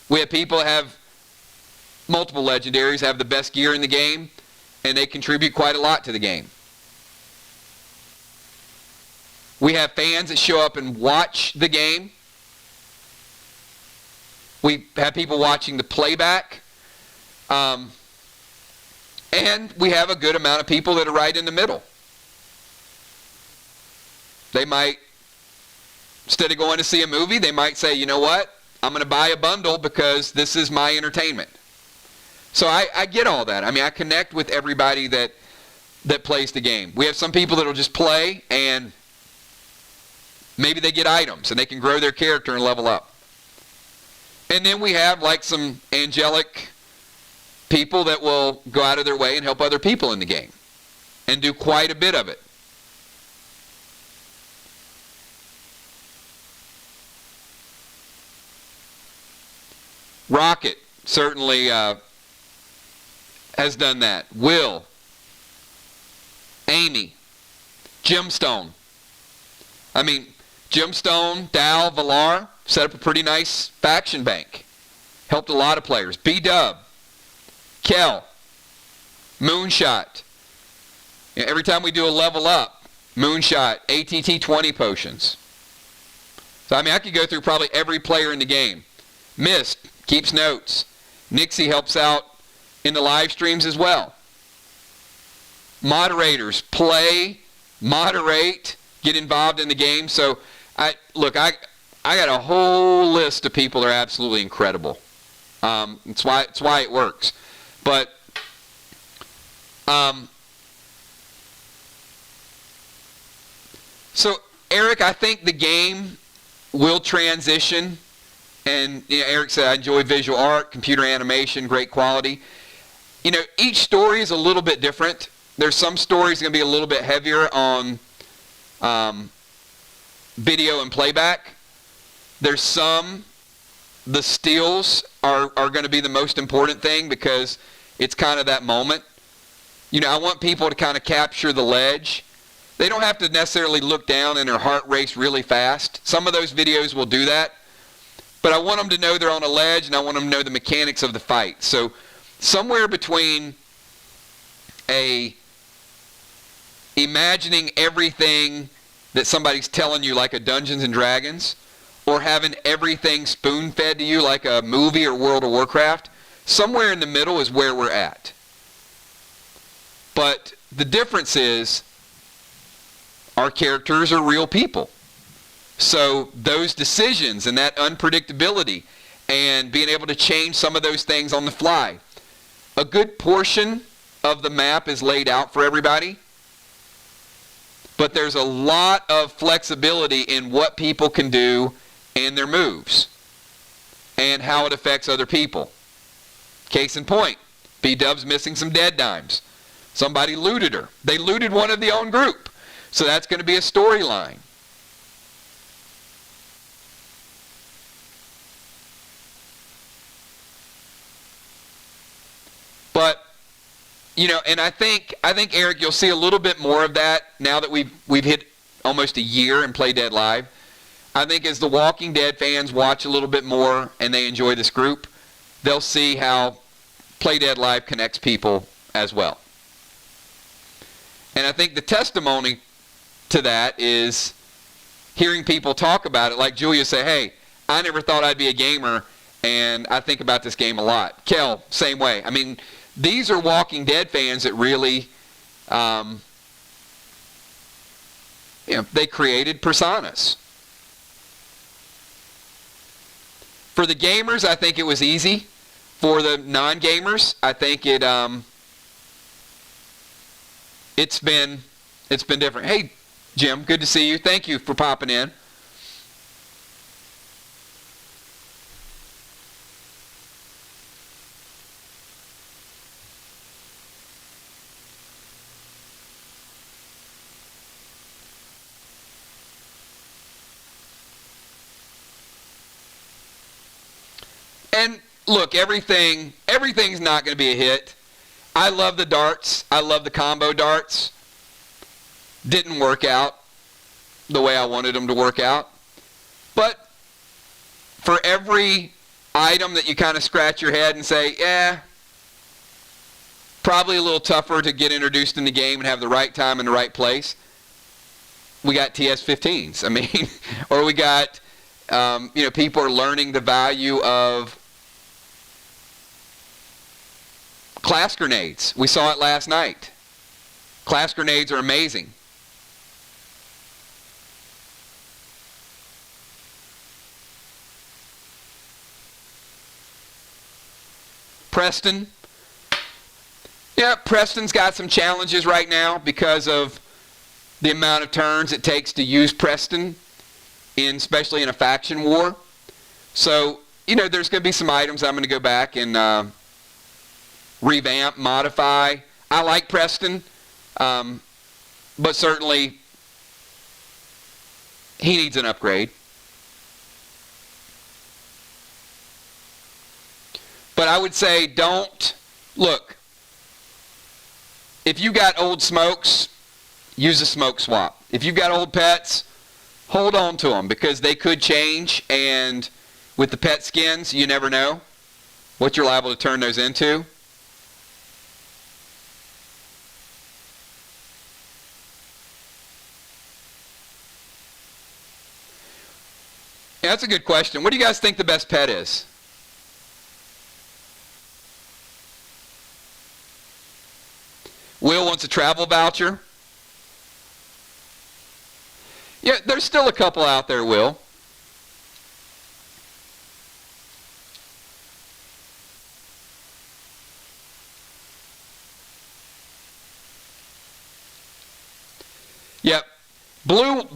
We have people that have multiple legendaries, have the best gear in the game, and they contribute quite a lot to the game. We have fans that show up and watch the game. We have people watching the playback. And we have a good amount of people that are right in the middle. They might, instead of going to see a movie, they might say, you know what? I'm going to buy a bundle because this is my entertainment. So I get all that. I mean, I connect with everybody that plays the game. We have some people that will just play, and maybe they get items and they can grow their character and level up. And then we have like some angelic people that will go out of their way and help other people in the game and do quite a bit of it. Rocket certainly has done that. Will, Amy, Gemstone. I mean, Gemstone, Dal, Valar set up a pretty nice faction bank. Helped a lot of players. B-Dub, Kel, Moonshot. You know, every time we do a level up, Moonshot, ATT 20 potions. So, I mean, I could go through probably every player in the game. Mist keeps notes. Nixie helps out in the live streams as well. Moderators play, moderate, get involved in the game. So, I got a whole list of people that are absolutely incredible. It's why it works. But so Eric, I think the game will transition. And Eric said, I enjoy visual art, computer animation, great quality. You know, each story is a little bit different. There's some stories going to be a little bit heavier on video and playback. There's some, the steals are going to be the most important thing because it's kind of that moment. You know, I want people to kind of capture the ledge. They don't have to necessarily look down and their heart race really fast. Some of those videos will do that. But I want them to know they're on a ledge, and I want them to know the mechanics of the fight. So somewhere between imagining everything that somebody's telling you like a Dungeons and Dragons, or having everything spoon-fed to you like a movie or World of Warcraft, somewhere in the middle is where we're at. But the difference is our characters are real people. So those decisions and that unpredictability and being able to change some of those things on the fly. A good portion of the map is laid out for everybody, but there's a lot of flexibility in what people can do and their moves and how it affects other people. Case in point, B-Dub's missing some dead dimes. Somebody looted her. They looted one of the own group. So that's going to be a storyline. And I think Eric, you'll see a little bit more of that now that we've hit almost a year in Play Dead Live. I think as the Walking Dead fans watch a little bit more and they enjoy this group, they'll see how Play Dead Live connects people as well. And I think the testimony to that is hearing people talk about it, like Julia say, hey, I never thought I'd be a gamer, and I think about this game a lot. Kel, same way. I mean, these are Walking Dead fans that really, they created personas. For the gamers, I think it was easy. For the non-gamers, I think it's been different. Hey, Jim, good to see you. Thank you for popping in. And look, everything's not going to be a hit. I love the darts. I love the combo darts. Didn't work out the way I wanted them to work out. But for every item that you kind of scratch your head and say, probably a little tougher to get introduced in the game and have the right time in the right place, we got TS-15s. I mean, or we got, people are learning the value of class grenades. We saw it last night. Class grenades are amazing. Preston. Yeah, Preston's got some challenges right now because of the amount of turns it takes to use Preston, especially in a faction war. So, there's going to be some items I'm going to go back and revamp, modify. I like Preston, but certainly he needs an upgrade. But I would say look, if you got old smokes, use a smoke swap. If you've got old pets, hold on to them because they could change, and with the pet skins, you never know what you're liable to turn those into. Yeah, that's a good question. What do you guys think the best pet is? Will wants a travel voucher. Yeah, there's still a couple out there, Will. Yep. Blue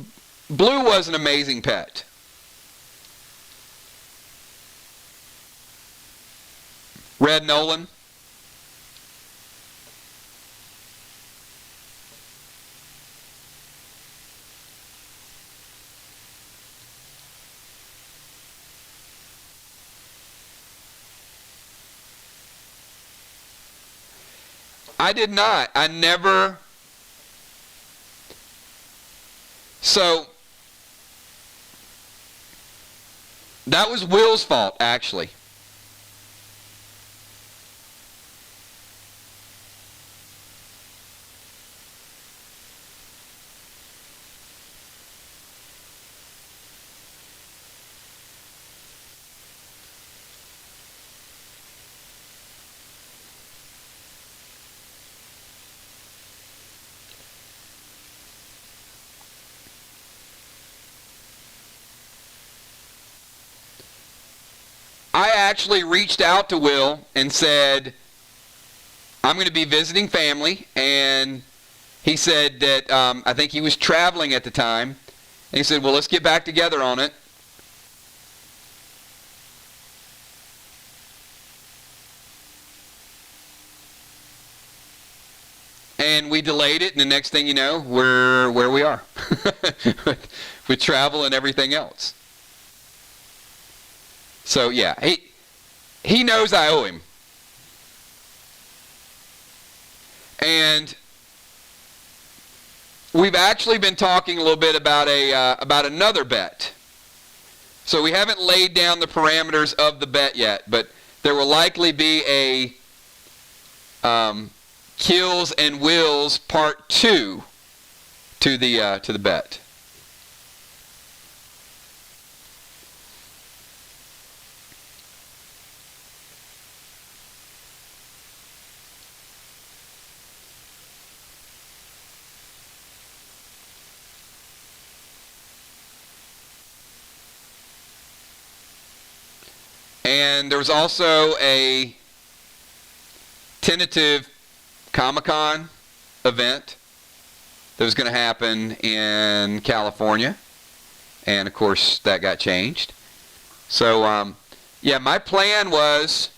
was an amazing pet. Red Nolan. I did not. I never. So, that was Will's fault, actually. I actually reached out to Will and said, I'm going to be visiting family, and he said that I think he was traveling at the time, and he said, well, let's get back together on it. And we delayed it, and the next thing you know, we're where we are with travel and everything else. So yeah, he knows I owe him. And we've actually been talking a little bit about about another bet. So we haven't laid down the parameters of the bet yet, but there will likely be a Kills and Wills Part 2 to the bet. And there was also a tentative Comic-Con event that was going to happen in California. And, of course, that got changed. So, yeah, my plan was,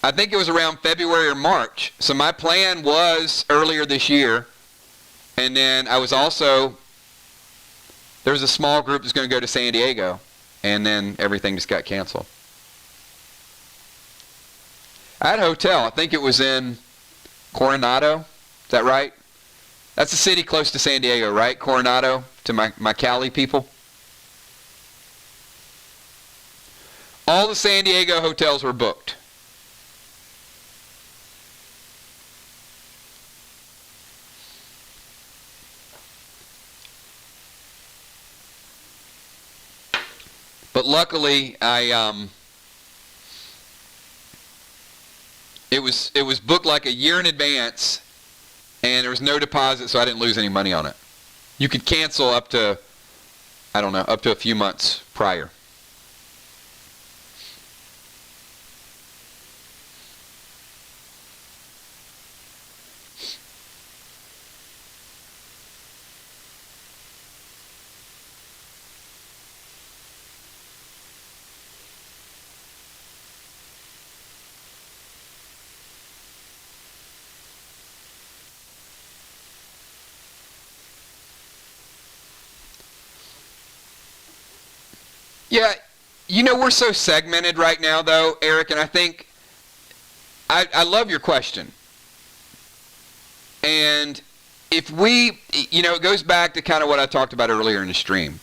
I think it was around February or March. So my plan was earlier this year. And then I was also, there was a small group that's going to go to San Diego, and then everything just got canceled. I had a hotel. I think it was in Coronado. Is that right? That's a city close to San Diego, right? Coronado, to my Cali people. All the San Diego hotels were booked. But luckily, it was booked like a year in advance, and there was no deposit, so I didn't lose any money on it. You could cancel up to, I don't know, up to a few months prior. Yeah, you know, we're so segmented right now, though, Eric, and I think I love your question. And if we, you know, it goes back to kind of what I talked about earlier in the stream.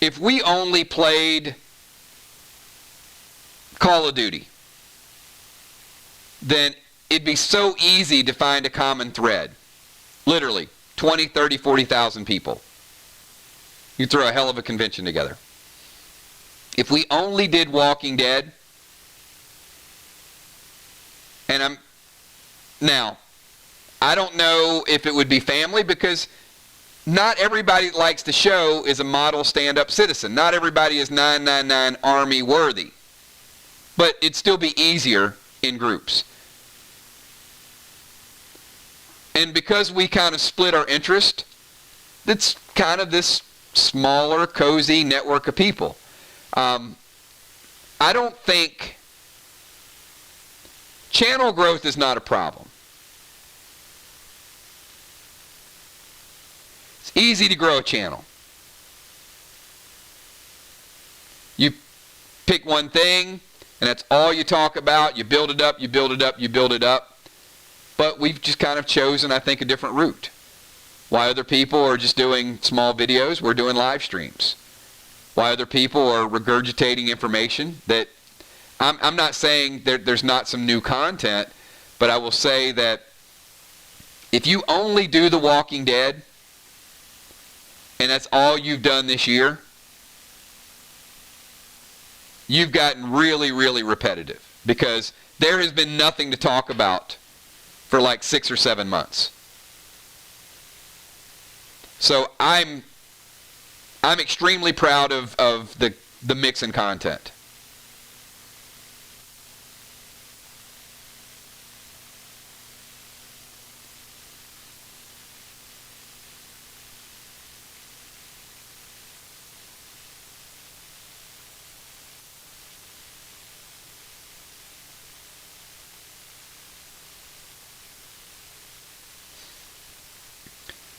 If we only played Call of Duty, then it'd be so easy to find a common thread. Literally, 20, 30, 40,000 people. You throw a hell of a convention together. If we only did Walking Dead, and now, I don't know if it would be family, because not everybody that likes the show is a model stand-up citizen. Not everybody is 999 Army worthy. But it'd still be easier in groups. And because we kind of split our interest, it's kind of this smaller, cozy network of people. I don't think channel growth is not a problem. It's easy to grow a channel. You pick one thing, and that's all you talk about. You build it up, you build it up, you build it up. But we've just kind of chosen, I think, a different route. Why other people are just doing small videos, we're doing live streams. Why other people are regurgitating information that, I'm not saying there's not some new content, but I will say that if you only do The Walking Dead, and that's all you've done this year, you've gotten really, really repetitive, because there has been nothing to talk about for like 6 or 7 months. So I'm extremely proud of the mix in content.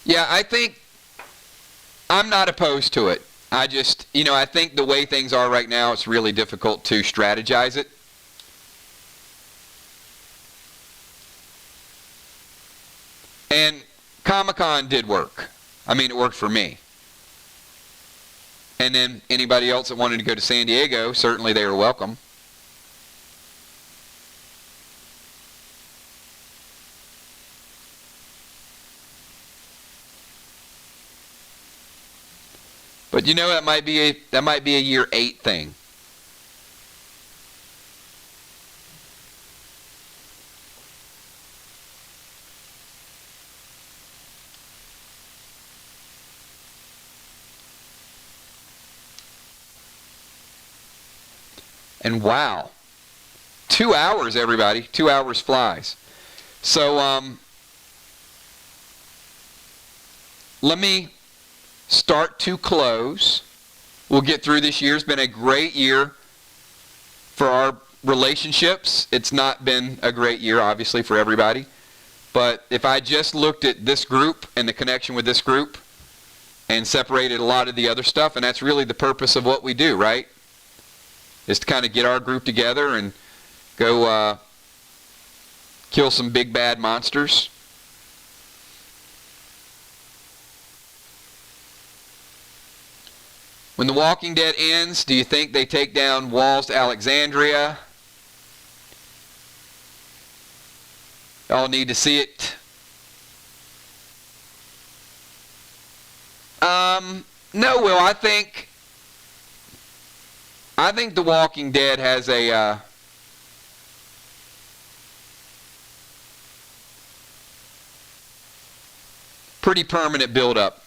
Yeah, I think I'm not opposed to it. I just, I think the way things are right now, it's really difficult to strategize it. And Comic-Con did work. I mean, it worked for me. And then anybody else that wanted to go to San Diego, certainly they were welcome. But that might be a year 8 thing. And wow, 2 hours, everybody. 2 hours flies. So let me start to close. We'll get through this year. It's been a great year for our relationships. It's not been a great year, obviously, for everybody. But if I just looked at this group and the connection with this group and separated a lot of the other stuff, and that's really the purpose of what we do, right? Is to kind of get our group together and go kill some big bad monsters. When The Walking Dead ends, do you think they take down walls to Alexandria? Y'all need to see it. No, Will, I think The Walking Dead has a pretty permanent build-up.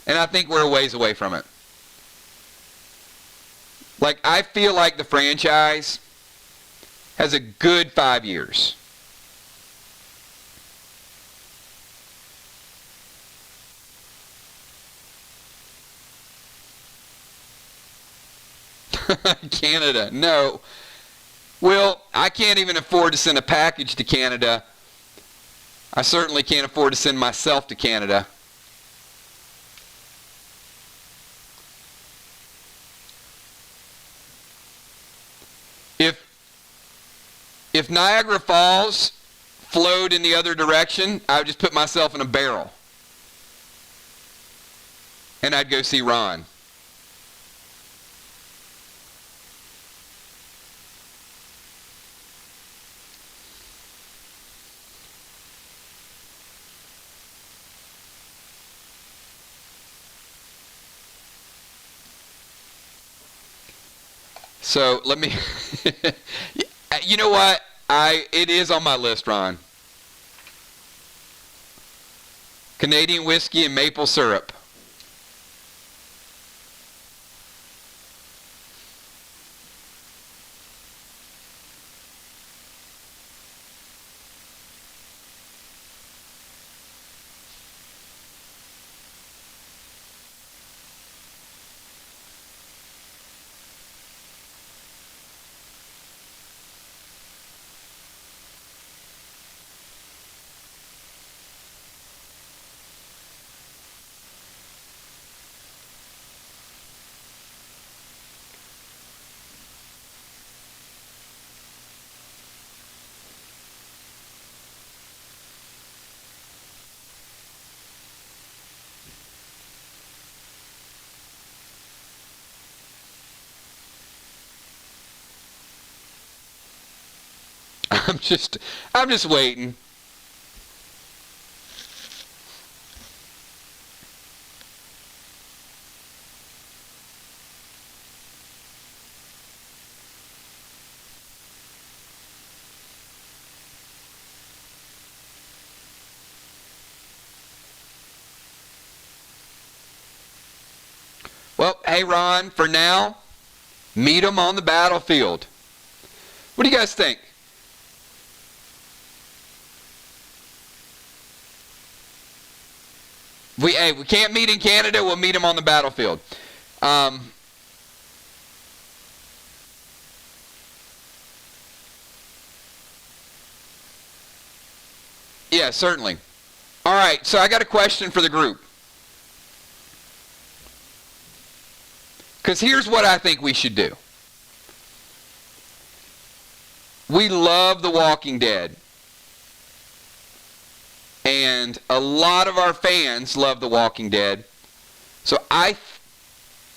And I think we're a ways away from it. Like, I feel like the franchise has a good 5 years. Canada, no. Well, I can't even afford to send a package to Canada. I certainly can't afford to send myself to Canada. If Niagara Falls flowed in the other direction, I would just put myself in a barrel. And I'd go see Ron. So let me, you know what? It is on my list, Ron. Canadian whiskey and maple syrup. I'm just waiting. Well, hey Ron, for now, meet them on the battlefield. What do you guys think? We can't meet in Canada, we'll meet them on the battlefield. Yeah, certainly. All right, so I got a question for the group. Because here's what I think we should do. We love The Walking Dead. And a lot of our fans love The Walking Dead. So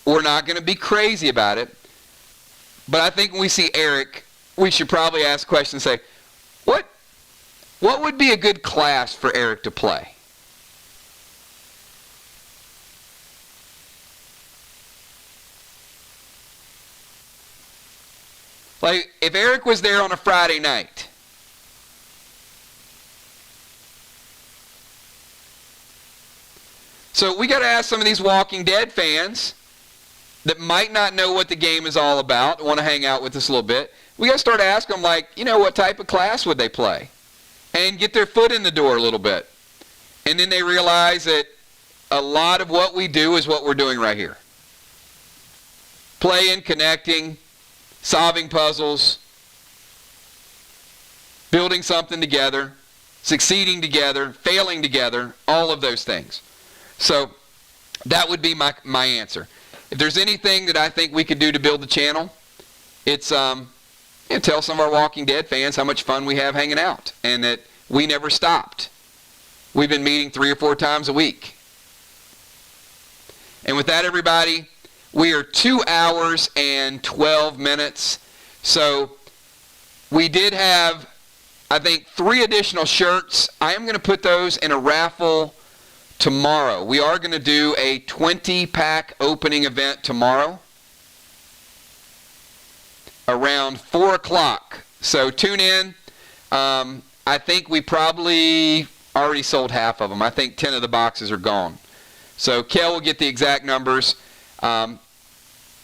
we're not going to be crazy about it. But I think when we see Eric, we should probably ask a question and say, what would be a good class for Eric to play? Like, if Eric was there on a Friday night, so we got to ask some of these Walking Dead fans that might not know what the game is all about, want to hang out with us a little bit. We got to start asking them, like, what type of class would they play? And get their foot in the door a little bit. And then they realize that a lot of what we do is what we're doing right here. Playing, connecting, solving puzzles, building something together, succeeding together, failing together, all of those things. So that would be my answer. If there's anything that I think we could do to build the channel, it's tell some of our Walking Dead fans how much fun we have hanging out and that we never stopped. We've been meeting 3 or 4 times a week. And with that, everybody, we are 2 hours and 12 minutes. So we did have, I think, 3 additional shirts. I am going to put those in a raffle tomorrow. We are going to do a 20-pack opening event tomorrow around 4 o'clock. So tune in. I think we probably already sold half of them. I think 10 of the boxes are gone. So Kel will get the exact numbers. Even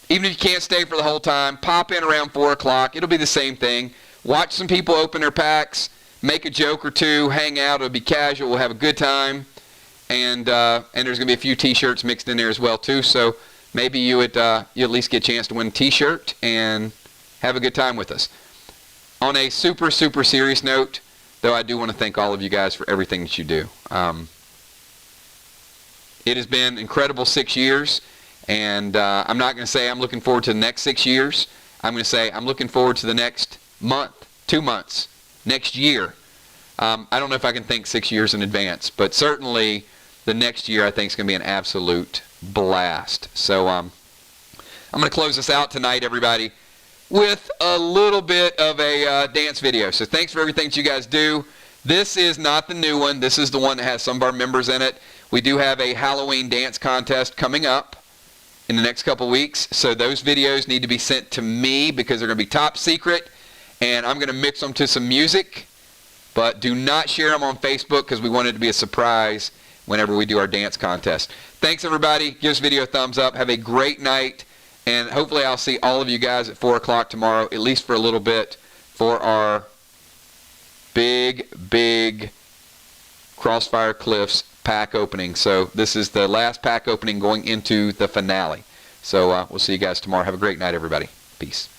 if you can't stay for the whole time, pop in around 4 o'clock. It'll be the same thing. Watch some people open their packs, make a joke or two, hang out. It'll be casual. We'll have a good time. And there's going to be a few T-shirts mixed in there as well, too. So maybe you at least get a chance to win a T-shirt and have a good time with us. On a super, super serious note, though, I do want to thank all of you guys for everything that you do. It has been incredible 6 years, and I'm not going to say I'm looking forward to the next 6 years. I'm going to say I'm looking forward to the next month, 2 months, next year. I don't know if I can think 6 years in advance, but certainly the next year I think is going to be an absolute blast. So I'm going to close this out tonight, everybody, with a little bit of a dance video. So thanks for everything that you guys do. This is not the new one. This is the one that has some of our members in it. We do have a Halloween dance contest coming up in the next couple weeks. So those videos need to be sent to me because they're going to be top secret. And I'm going to mix them to some music. But do not share them on Facebook because we want it to be a surprise whenever we do our dance contest. Thanks, everybody. Give this video a thumbs up. Have a great night. And hopefully I'll see all of you guys at 4 o'clock tomorrow, at least for a little bit, for our big, big Crossfire Cliffs pack opening. So this is the last pack opening going into the finale. So we'll see you guys tomorrow. Have a great night, everybody. Peace.